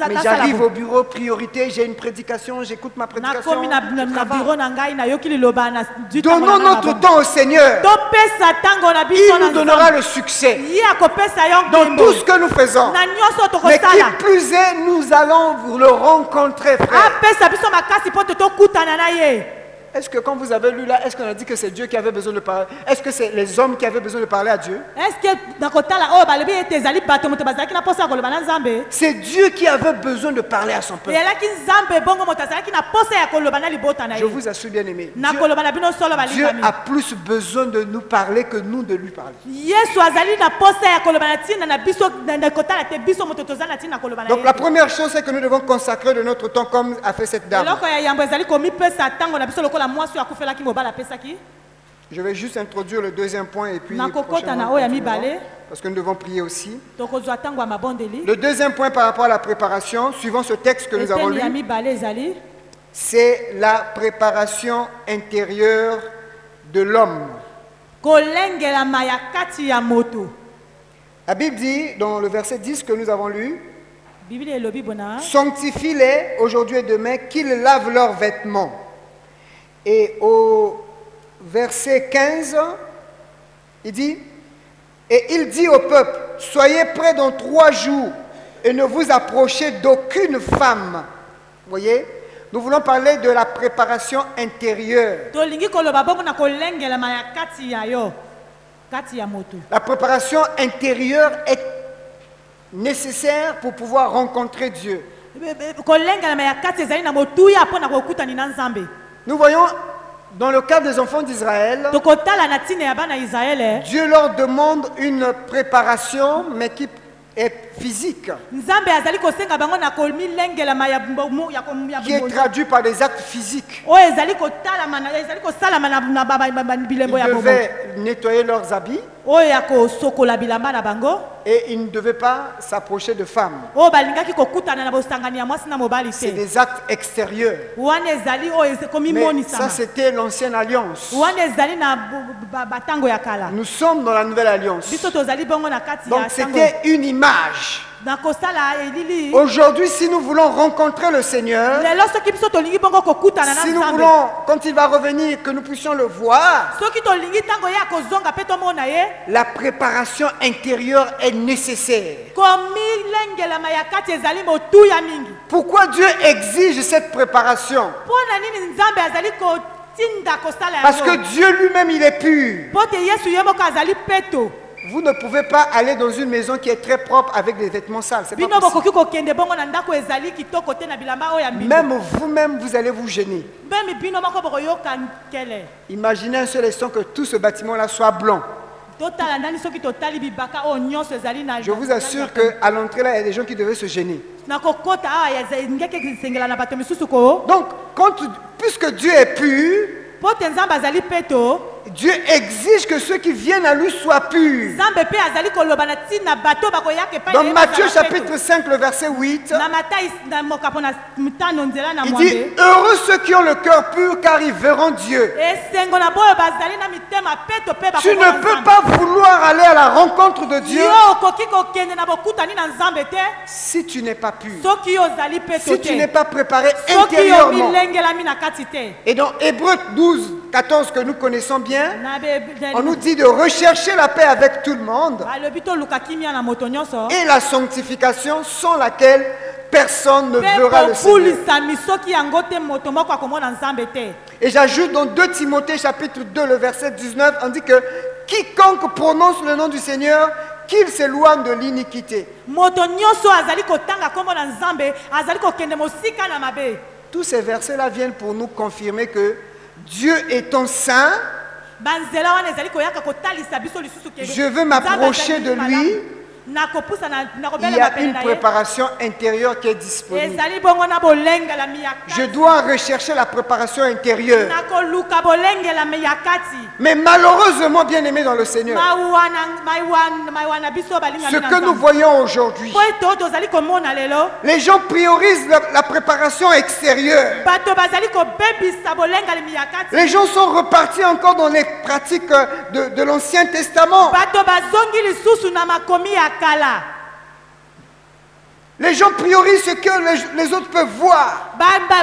Mais j'arrive au bureau, priorité, j'ai une prédication, j'écoute ma prédication. nakomi na je na travaille. biro na ngai nayoki liloba na Donnons notre temps au Seigneur. topesa ntango na Il biso na nous donnera le succès ye akopesa yo dans nkembo tout ce que nous faisons. na nyonso Mais qui tokosala plus est, nous allons vous le rencontrer, frère. apesa biso makasi mpo te tokutana na ye Est-ce que quand vous avez lu là, est-ce qu'on a dit que c'est Dieu qui avait besoin de parler? Est-ce que c'est les hommes qui avaient besoin de parler à Dieu? estce na kotala oyo balobi ete ezali bato moto bazalaki na posa ya koloba na nzambe C'est Dieu qui avait besoin de parler à son peuple. eyalaki nzambe bongo moto azalaki na posa ya koloba na libota na Je ye vous assure, bien aimé. na koloba na bino solo Dieu balingami a plus besoin de nous parler que nous de lui parler. yesu azali na posa ya koloba na ntina na biso na kotala te biso moto tozali na ntina na koloba na Donc la ye première chose, c'est que nous devons consacrer de notre temps comme a fait cette dame. eloko ya yambo ezali komipesa ntango na biso lokola mwasi oyo akufelaki mobali apesaki Je vais juste introduire le deuxième point et puis nakokota prochainement, na oyo ya continuerons, mibale parce que nous devons prier aussi. tokozwa ntango ya mabondeli Le deuxième point par rapport à la préparation, suivant ce texte que nous avons eteni ya lu, mibale ezali c'est la préparation intérieure de l'homme. kolengelama ya kati ya moto La Bible dit, dans le verset 10 que nous avons lu, bibili elobi bona sanctifie-les aujourd'hui et demain, qu'ils lavent leurs vêtements. Et au verset 15, il dit, et il dit au peuple, soyez prêts dans 3 jours et ne vous approchez d'aucune femme. Vous voyez, nous voulons parler de la préparation intérieure. tolingi koloba bongo na kolengelama ya kati ya yo kati ya moto La préparation intérieure est nécessaire pour pouvoir rencontrer Dieu. kolengelama ya kati ezali na motuya mpo na kokutani na nzambe Nous voyons dans le cas des enfants d'Israël, tokotala na ntina ya bana israele Dieu leur demande une préparation, mais qui est physique, nzambe azali kosenga bango na komilengelama ya qui est traduit par des actes physiques. oyo ezali kosalama na bilembo Ils ya bomo devaient nettoyer leurs habits oyo ya kosokola bilamba na bango et ils ne devaient pas s'approcher de femmes. oyo balingaki kokutana na bosangani ya mwasi na mobali C'est te des actes extérieurs. wana ezali oyo Mais ça, komimonisama c'était l'ancienne alliance. wana ezali na batango ya kala Nous sommes dans la nouvelle alliance. biso tozali bongo na kati Donc ya tango c'était une image. na kosala elili Aujourd'hui, si nous voulons rencontrer le Seigneur, lelo soki biso tolingi bongo kokutana na si nous nzambe voulons, quand il va revenir, que nous puissions le voir, soki tolingi ntango ye akozonga mpe tomona ye la préparation intérieure est nécessaire. komilengelama ya kati ezali motuya mingi Pourquoi Dieu exige cette préparation? mpo na nini nzambe azali kotinda kosala Parce que yango Dieu lui-même, il est pur. mpo te yesu ye moko azali peto Vous ne pouvez pas aller dans une maison qui est très propre avec des vêtements sales. C'est pas bino possible. bokoki kokende bongo na ndako ezali kitoko te na bilamba oyo ya mbindo. Même vous-même, vous allez vous gêner. Même bino moko bokoyoka nkele. Imaginez un seul instant que tout ce bâtiment-là soit blanc. Totala ndani soki totali bibaka oyo nyonso ezali na. Je vous assure qu'à l'entrée, là, il y a des gens qui devaient se gêner. Na kokota awa ngeke kisengela na bato misusu ko. Donc, puisque Dieu est pur, Po te nzambe azali peto. Dieu exige que ceux qui viennent à lui soient purs. Nzambe pe azali koloba na tina bato bakoyaka epai. Dans Matthieu chapitre 5, le verset 8, Na Matthieu na mokapo na mutano nzela na il mwambe. dit « Heureux ceux qui ont le cœur pur, car ils verront Dieu. » Esengo na boyo bazali na mitema peto pe Tu ne peux pas vouloir aller à la rencontre de Dieu Yo okoki kokende na bokutani na nzambe te. si tu n'es pas pur, Soki ozali peto si tu n'es te. pas préparé Soki yo intérieurement. milengelami na kati te. Et dans Hébreux 12, 14 que nous connaissons bien, Na on nous dit de rechercher la paix avec tout le monde balobi toluka kimia na moto nyonso. et la sanctification sans laquelle personne ne Pe verra le Seigneur. kofulisami soki yango te moto moko akomona nzambe te. Et j'ajoute dans 2 Timothée chapitre 2, le verset 19, on dit que quiconque prononce le nom du Seigneur, qu'il s'éloigne de l'iniquité. Moto nyonso azali kotanga kombo na nzambe azali kokende mosika na mabe. Tous ces versets-là viennent pour nous confirmer que Dieu étant saint, Banzela wana ezali koyaka kotalisa biso lisusu kebe. je veux m'approcher de lui. Na kopusa na Il kobela y a mapele une na ye. préparation intérieure qui est disponible. Ezali bongo na bolengela miyakati. Je dois rechercher la préparation intérieure. Na koluka bolengela miyakati. Mais malheureusement, bien aimé dans le Seigneur, Maiwana biso balinga ce que nous voyons aujourd'hui, po eto tozali komona lelo les gens priorisent la préparation extérieure. bato bazali kobebisa bolengela miyakati. Les gens sont repartis encore dans les pratiques de l'Ancien Testament. Bato bazongi lisusu na makomi ya kala. Les gens priorisent ce que les autres peuvent voir.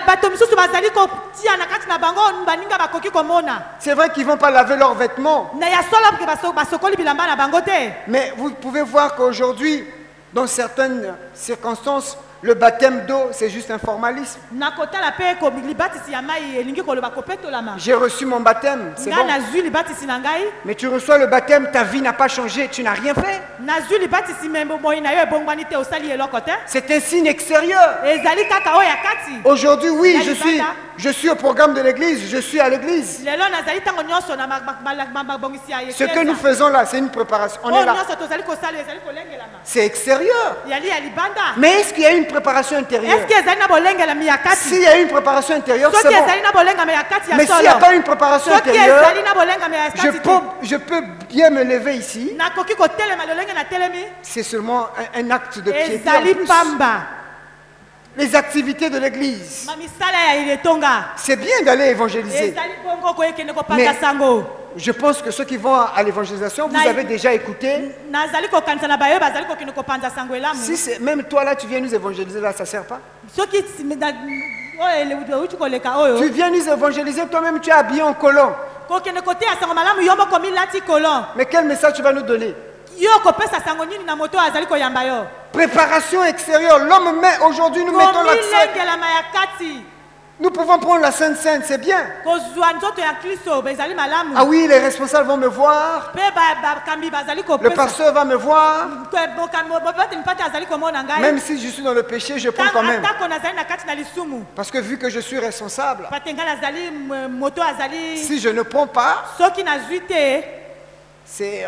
Bato misusu bazali kotia na kati na bango baninga bakoki komona. C'est vrai qu'ils ne vont pas laver leurs vêtements. Na ya sola ke basokoli bilamba na bango te. Mais vous pouvez voir qu'aujourd'hui, dans certaines circonstances, le baptême d'eau, c'est juste un formalisme. Na kotala pe ko libatisi ya mai elingi koloba kopetolama. J'ai reçu mon baptême, c'est Nga bon. na zwi libatisi na ngai. Mais tu reçois le baptême, ta vie n'a pas changé, tu n'as rien fait. Na zwi libatisi membo moi na yo ebongwani te osali eloko te. C'est un signe extérieur. Ezali kaka oya kati. Aujourd'hui, oui, je suis au programme de l'église, je suis à l'église. Lelo nazali tango nyonso na mabongisi ya Ce que nous faisons là, c'est une préparation. On est là. nyonso tozali kosala ezali kolengelama. C'est extérieur. Yali ya libanda. Mais est-ce qu'il y a une préparation intérieure? Est-ce que ezali na bolengela miyakati? S'il y a une préparation intérieure, c'est Soki bon. ezali na bolenga miyakati ya Mais solo. s'il n'y a pas une préparation Soki intérieure, ezali na bolenga miyakati te. je peux bien me lever ici. Nakoki kotelema lolenge na telemi. C'est seulement un acte de piété. en Ezali plus. pamba. Les activités de l'église. Mamisala ya iletonga. C'est bien d'aller évangéliser. Ezali bongo koyekende kopanga Mais sango. je pense que ceux qui vont à l'évangélisation, vous Naï. avez déjà écouté. Nazali kokanisa na bayo bazali kokende kopanza sango elamu. Si c'est même toi là, tu viens nous évangéliser là, ça ne sert pas. Soki oyo uchi koleka oyo. Tu viens nous évangéliser, toi-même tu es habillé en colon. Kokende kote ya sango malamu yo moko milati kolon. Mais quel message tu vas nous donner? Yo kopesa sango nini na moto azali koyamba yo. Préparation extérieure. L'homme met, aujourd'hui nous mettons l'accent. Komilengela mayakati. Nous pouvons prendre la Sainte Seine, c'est bien. Kozwa nzoto ya Kristo bezali malamu. Ah oui, les responsables vont me voir. Pe bakambi bazali Le kopesa. pasteur va me voir. azali komona ngai. Même si je suis dans le péché, je prends quand même. Atako nazali na kati na lisumu. Parce que vu que je suis responsable, Patenga nazali moto azali. si je ne prends pas, Soki nazwi te.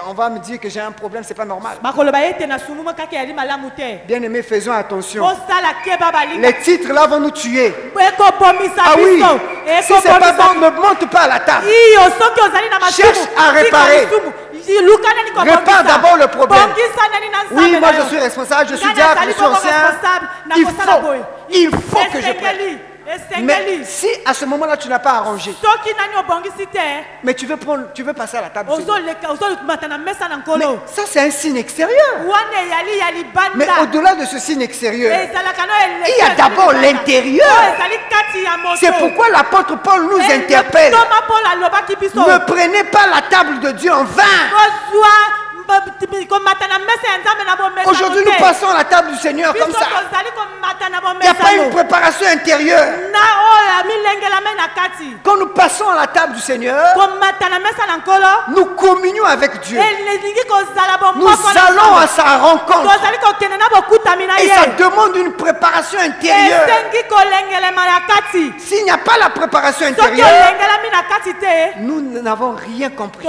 on va me dire que j'ai un problème, c'est pas normal. Bakoloba ete na sumu kaka yali malamu te. Bien aimés, faisons attention. Osala keba balinga. Les titres là vont nous tuer. Eko bomisa Ah oui, biso. si c'est pas bon, ne monte pas à la table. Iyo soki ozali na masumu. Cherche à réparer. Répare d'abord le problème. Oui, moi je suis responsable, je suis diable, je suis ancien. Il faut que je prenne. Mais si à ce moment-là tu n'as pas arrangé, mais tu veux passer à la table, mais ça c'est un signe extérieur. Mais au-delà de ce signe extérieur, il y a d'abord l'intérieur. C'est pourquoi l'apôtre Paul nous interpelle. Ne prenez pas la table de Dieu en vain. Aujourd'hui, nous passons à la table du Seigneur comme ça. Il n'y a pas une préparation intérieure. Quand nous passons à la table du Seigneur, nous communions avec Dieu. Nous allons à sa rencontre. Et ça demande une préparation intérieure. S'il n'y a pas la préparation intérieure, nous n'avons rien compris.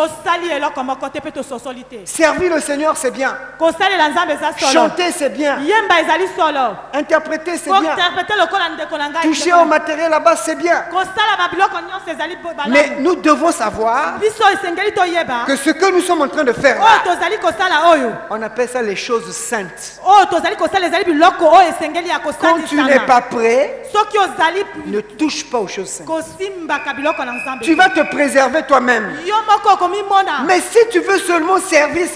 Servir le Seigneur, c'est bien. Chanter, c'est bien. Interpréter, c'est bien. Toucher au matériel là-bas, c'est bien. Mais nous devons savoir que ce que nous sommes en train de faire là, on appelle ça les choses saintes. Quand tu n'es pas prêt, ne touche pas aux choses saintes. Tu vas te préserver toi-même. Mais si tu veux seulement servir,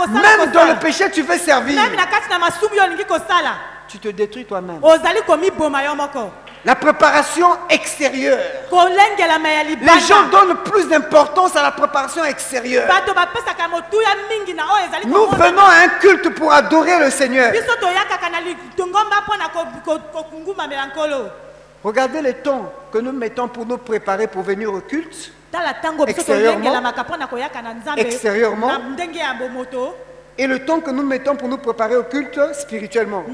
même dans le péché, tu veux servir, tu te détruis toi-même. La préparation extérieure. Les gens donnent plus d'importance à la préparation extérieure. Nous venons à un culte pour adorer le Seigneur. Regardez le temps que nous mettons pour nous préparer pour venir au culte. Extérieurement. Et le temps que nous mettons pour nous préparer au culte spirituellement.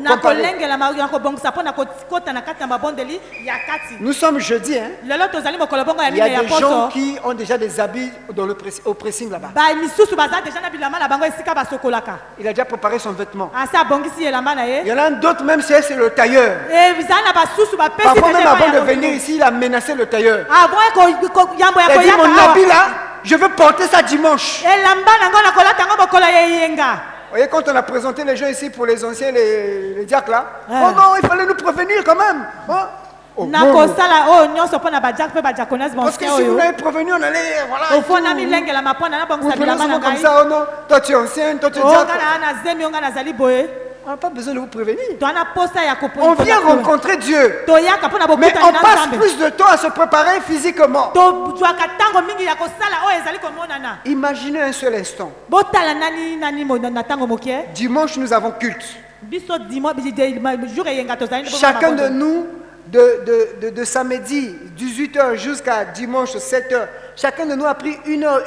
Nous sommes jeudi, hein? Il y a des gens qui ont déjà des habits au pressing là-bas. Il a déjà préparé son vêtement. Il y en a d'autres, même si c'est le tailleur. Parfois même avant de venir ici, il a menacé le tailleur. Il a dit, mon habit là, je veux porter ça dimanche. Vous voyez, quand on a présenté les gens ici pour les anciens, les diacres là, oh non, il fallait nous prévenir quand même. Oh, parce que si vous n'avez prévenu, on allait, voilà. Vous prenez souvent comme ça, oh non, toi tu es ancien, toi tu es diacre. On n'a pas besoin de vous prévenir. On vient rencontrer Dieu. Mais on passe plus de temps à se préparer physiquement. Imaginez un seul instant. Dimanche, nous avons culte. Chacun de nous, de samedi 18h jusqu'à dimanche 7h, chacun de nous a pris une heure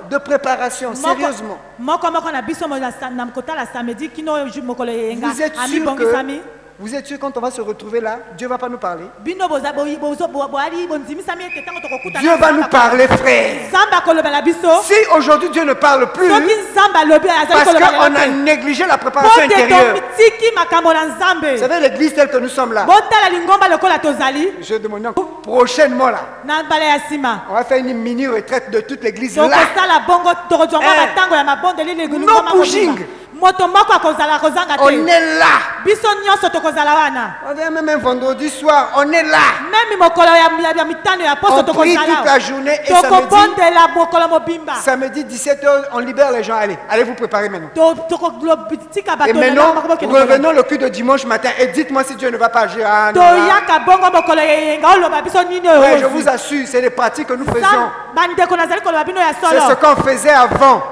de préparation, sérieusement. Vous êtes sûr quand on va se retrouver là, Dieu ne va pas nous parler? Dieu va nous parler, frère. Si aujourd'hui Dieu ne parle plus, parce qu'on a négligé la préparation intérieure. Vous savez l'église telle que nous sommes là, je demande prochainement là, on va faire une mini retraite de toute l'église là. No pushing. On est là. On vient même un vendredi soir, on est là. On prie toute la journée et samedi 17h, on libère les gens. Allez vous préparer maintenant. Et maintenant, revenons le culte de dimanche matin et dites-moi si Dieu ne va pas agir. Ouais, je vous assure, c'est les pratiques que nous faisions. C'est ce qu'on faisait avant.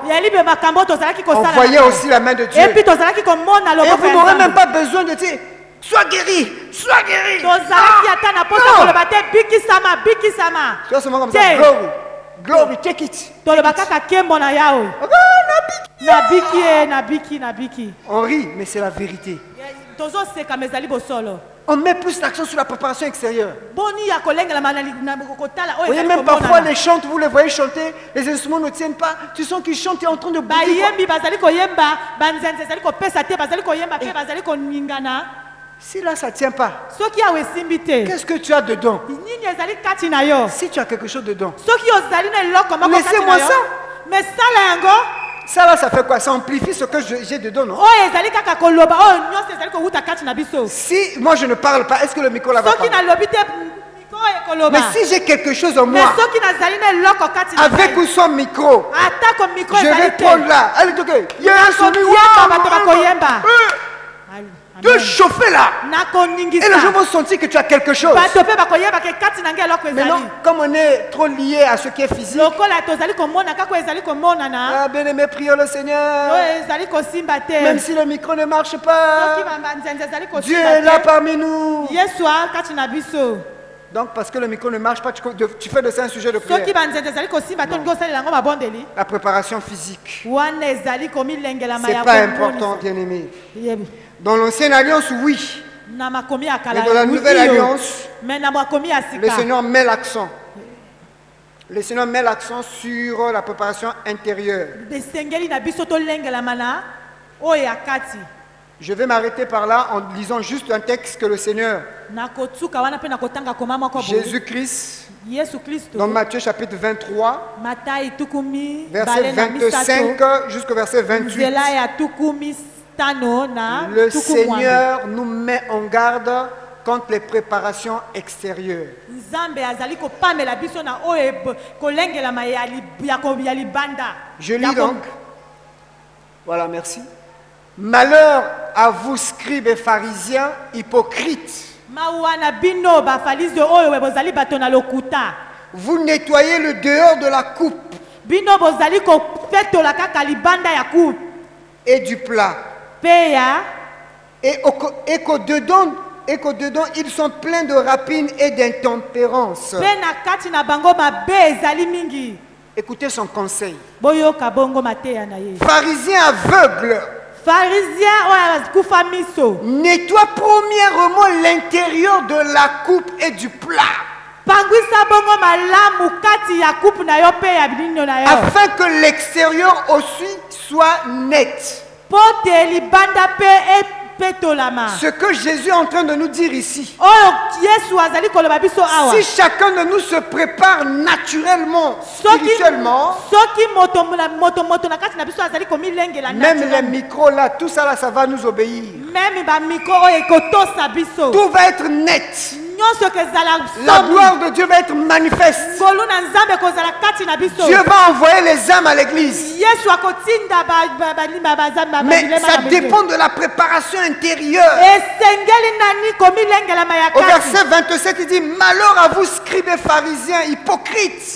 On voyait aussi la main de Dieu. Et vous n'aurez même pas besoin de dire sois guéri, sois guéri. Tu vois seulement comme ça, glory, glory, take it. On rit, mais c'est la vérité. On met plus l'accent sur la préparation extérieure. Oui, même parfois les chantes, vous les voyez chanter, les instruments ne tiennent pas. Tu sens qu'ils chantent en train de bouger. Si là ça ne tient pas, qu'est-ce que tu as dedans? Si tu as quelque chose dedans, laissez-moi ça. Ça là, ça fait quoi? Ça amplifie ce que j'ai dedans, non? Si moi je ne parle pas, est-ce que le micro là va parler? Mais si j'ai quelque chose en moi, avec ou sans micro, je vais prendre là. Allez, il y a un son. Tu es chauffé là. Et les gens vont sentir que tu as quelque chose. Maintenant, comme on est trop lié à ce qui est physique, bien aimé, prions le Seigneur. Même si le micro ne marche pas, Dieu est là parmi nous. Donc, parce que le micro ne marche pas, tu fais de ça un sujet de prière. La préparation physique. Ce n'est pas important, bien aimé. Dans l'ancienne alliance, oui. Mais dans la nouvelle alliance, le Seigneur met l'accent. Le Seigneur met l'accent sur la préparation intérieure. Je vais m'arrêter par là en lisant juste un texte que le Seigneur, Jésus-Christ, dans Matthieu chapitre 23, verset 25 jusqu'au verset 28. Le Seigneur nous met en garde contre les préparations extérieures. Je lis donc. Voilà, merci. Malheur à vous, scribes et pharisiens, hypocrites. Vous nettoyez le dehors de la coupe et du plat. Et qu'au-dedans, ils sont pleins de rapines et d'intempérance. Écoutez son conseil. Pharisiens aveugles, nettoie premièrement l'intérieur de la coupe et du plat, afin que l'extérieur aussi soit net. Ce que Jésus est en train de nous dire ici, si chacun de nous se prépare naturellement, spirituellement, même les micros là, tout ça là, ça va nous obéir. Tout va être net. La gloire de Dieu va être manifeste. Dieu va envoyer les âmes à l'église. Mais ça dépend de la préparation intérieure. Au verset 27, il dit: malheur à vous, scribes et pharisiens, hypocrites,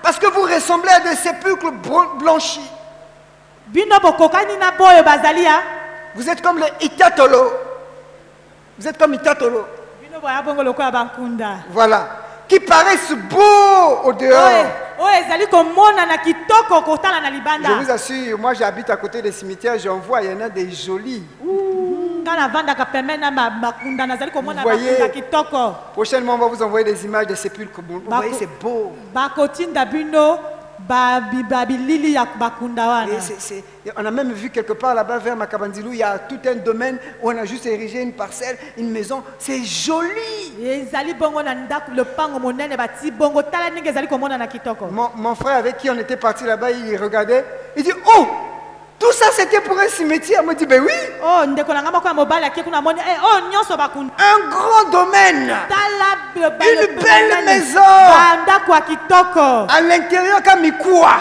parce que vous ressemblez à des sépulcres blanchis. Vous êtes comme les Itatolo. Vous êtes comme Itatolo. Voilà. Qui paraissent beaux au dehors. Je vous assure, moi j'habite à côté des cimetières, j'en vois, il y en a des jolis. Vous voyez, prochainement on va vous envoyer des images des sépulcres. Vous voyez, c'est beau. On a même vu quelque part là-bas vers Makabandilou, il y a tout un domaine où on a juste érigé une parcelle, une maison. C'est joli. Mon frère avec qui on était parti là-bas, il regardait, il dit: oh, tout ça c'était pour un cimetière. Il me dit: ben oui. Un grand domaine. Une belle maison. À l'intérieur comme Mikoua.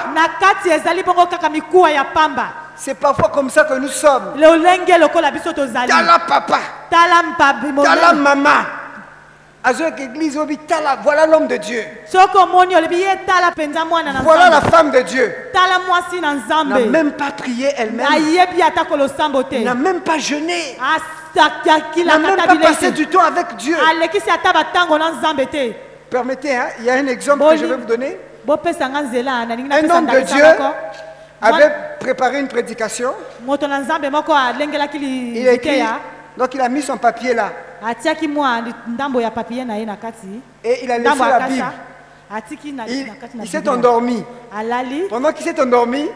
C'est parfois comme ça que nous sommes. Tala papa. Tala maman. Voilà l'homme de Dieu. Voilà la femme de Dieu. N'a même pas prié elle-même. N'a même pas jeûné. N'a même pas passé du temps avec Dieu. Permettez, hein, il y a un exemple que je vais vous donner. Un homme de Dieu avait préparé une prédication. Il a écrit, donc il a mis son papier là. Et il a laissé la Bible. Il s'est endormi. Pendant qu'il s'est endormi,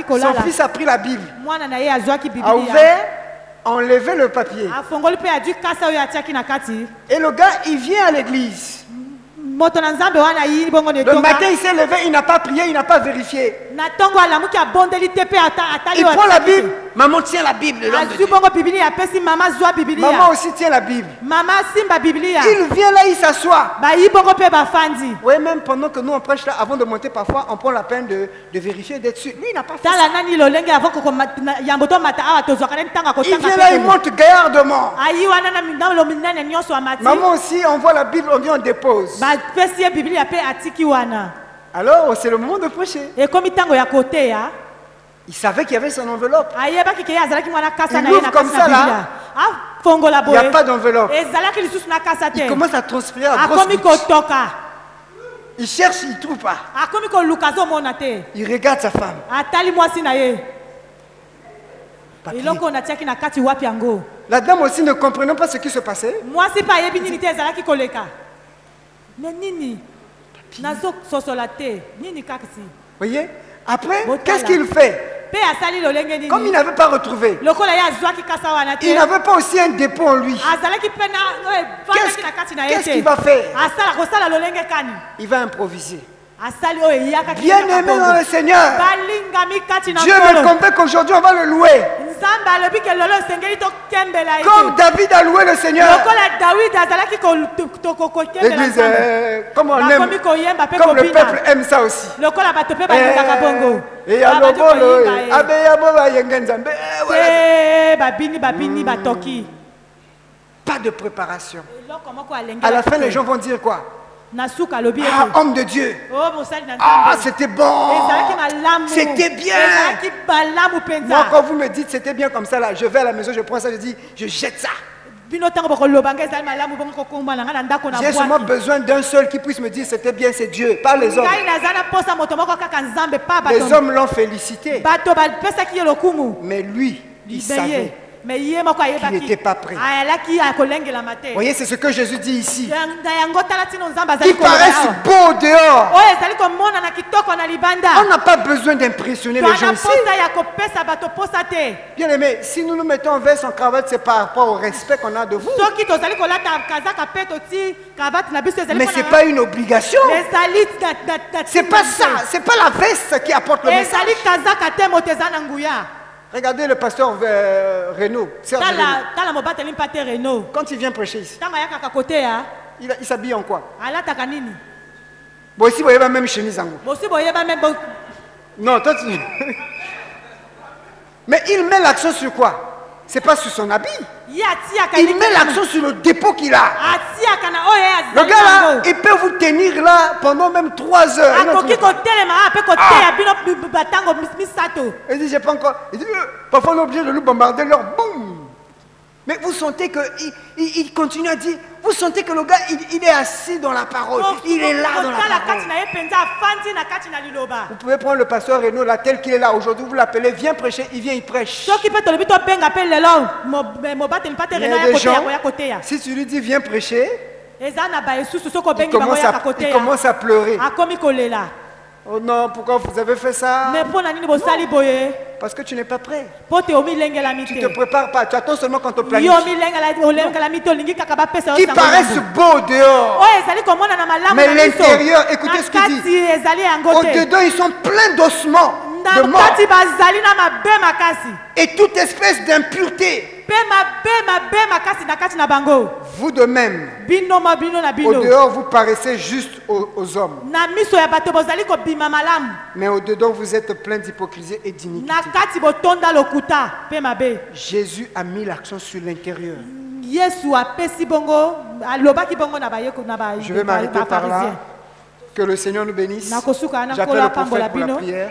son fils a pris la Bible, a ouvert, a enlevé le papier. Et le gars, il vient à l'église. Le matin, il s'est levé, il n'a pas prié, il n'a pas vérifié. Il prend la Bible, Maman tient la Bible, l'homme de azwi Dieu. bongo bibilia apesi mama zwa Maman bibilia aussi tient la Bible. mama simba bibilia Il vient là, il s'assoit. bayi bongo mpe bafandi Oui, même pendant que nous on prêche là, avant de monter, parfois on prend la peine de vérifier, d'être sûr. Lui, il n'a pas fait ça. tala nani lolenge avant yambo tomata awa tozwaka nani ntanga Il kotanga vient là, il monte gaillardement. ayi wana na lo minene nyonso amati Maman aussi, on voit la Bible, on vient, on dépose. bapesi ye bibilia mpe atiki wana Alors, c'est le moment de prêcher. ekomi ntango ya koteya Il savait qu'il y avait son enveloppe. ayebaki ke ye azalaki mwana kasa Il na ye ouvre na comme kati ça, na là. bibilia afongola Il n'y a boye pas d'enveloppe. ezalaki lisusu na kasa Il te commence à transpirer à grosse akomi gouttes. kotoka Il cherche, il ne trouve pas. akomi koluka azomona te Il regarde sa femme. atali mwasi na ye Papier. eloko natiaki na kati wapi yango La dame aussi ne comprenant pas ce qui se passait. mwasi mpe ayebi nini te ezalaki koleka me nini nazososola te nini kakisi Voyez? Après, Botala. qu'est-ce qu'il fait? mpe asali lolenge Comme il nini n'avait pas retrouvé, lokola ye azwaki kasa wana te il n'avait pas aussi un dépôt en lui. azalaki mpe vandaki na kati na ye Qu'est-ce qu'il te va faire? kosala lolenge kani Il va improviser. asali oyo eyakaki Bien aimé dans le Seigneur, balingami kati na Dieu me nkolo convainc qu'aujourd'hui on va le louer. nzambe alobi ke lelo esengeli tokembela ye Comme David a loué le Seigneur. lokola dawidi azalaki kokembela L'église, nzambe comme on bakomi aime, koyemba mpe comme le kobina peuple aime ça aussi. lokola bato mpe balingaka bongo Et à Babandi l'obolo, koyinga ye. abeyabo bayenge nzambe. Voilà. te babini batoki Pas de préparation. eloko moko À la fin, les gens vont dire quoi? na suka alobi Ah, ete homme de Dieu. o mosali na Ah, nzambe c'était bon. ezalaki malamu C'était bien. ezalaki malamu Moi, mpenza quand vous me dites c'était bien comme ça, là, je vais à la maison, je prends ça, je dis, je jette ça. bino ntango bokolobanga ezali malamu bongo kokomba na ngai na ndako na J'ai seulement bwaki besoin d'un seul qui puisse me dire c'était bien, c'est Dieu, pas les hommes. ngai naza na posa moto moko kaka nzambe pa Les bato hommes l'ont félicité, bato bapesaki ye lokumu mais lui, il me savait. ye me ye moko qu'il n'était pas prêt. ayalaki akolengelama te Vous voyez, c'est ce que Jésus dit ici. na yango tala tino nzambe Qui azali koloba paraissent awa. beaux dehors. oyo ezali komonana kitoko na libanda On n'a pas besoin d'impressionner les gens twana ici. posa ya kopesa bato posa te Bien aimé, si nous nous mettons en veste en cravate, c'est par rapport au respect qu'on a de vous. soki tozali kolata kazaka mpe toti kravate na biso ezali Mais ce n'est pas une obligation. ezali C'est pas ça. C'est pas la veste qui apporte le message. ezali kazaka te moto eza na nguya Regardez le pasteur Renaud. Serge Renaud. tala mobateli mpa te reno Quand il vient prêcher ici, ntango ayakaka koteya il s'habille en quoi? alataka nini Bon, ici, vous voyez la même chemise en haut. bosi boyeba me Non, toi, tu... Mais il met l'accent sur quoi? C'est pas sur son habit. ye atiaka Il met l'accent sur le dépôt qu'il a. atiaka na oyo ye Le azali gars là, nango il peut vous tenir là pendant même 3 heures. Il akoki kotelema mpe koteya bino batango misato dit, j'ai pas encore. Il dit, parfois on est obligé de nous bombarder leur boum. Mais vous sentez qu'il continue à dire, vous sentez que le gars, il est assis dans la parole. Il est là dans la kotala parole. kati na ye mpenza afandi na kati na liloba Vous pouvez prendre le pasteur Renaud là, tel qu'il est là aujourd'hui, vous l'appelez, viens prêcher, il vient, il prêche. soki mpe tolobi tobenga mpe lelo mobateli mpa te Il y reno a ya des koteya gens, koya koteya si tu lui dis viens prêcher, eza na baesusu soki il obengi bango commence, yaka il koteya commence à pleurer. akomi kolela Oh non, pourquoi vous avez fait ça? me mpo na nini bosali boye Parce que tu n'es pas prêt. mpo te omilengelami Tu ne te te prépares pas, tu attends seulement quand on planifie. yo omilengelami te olingi kaka bapesa yo Qui sango paraissent yango. beaux dehors. oyo ezali komonana malamu Mais na miso. l'intérieur, écoutez ce qu'il na dit. kati ezali yango te Au-dedans, ils sont pleins d'ossements, de na mort, kati bazali na mabe makasi et toute espèce d'impureté. mpe mabe makasi na kati na bango Vous de même, bino na au bino dehors, vous paraissez juste aux hommes. na miso ya bato bozali kobima malamu Mais au-dedans, vous êtes plein d'hypocrisie et d'iniquité. na kati botonda lokuta mpe mabe Jésus a mis l'accent sur l'intérieur. yesu apesi bongo alobaki bongo na bayeko na Je vais m'arrêter par là. Que le Seigneur nous bénisse. nakosuka na J'appelle kola le pambola prophète pour la bino prière.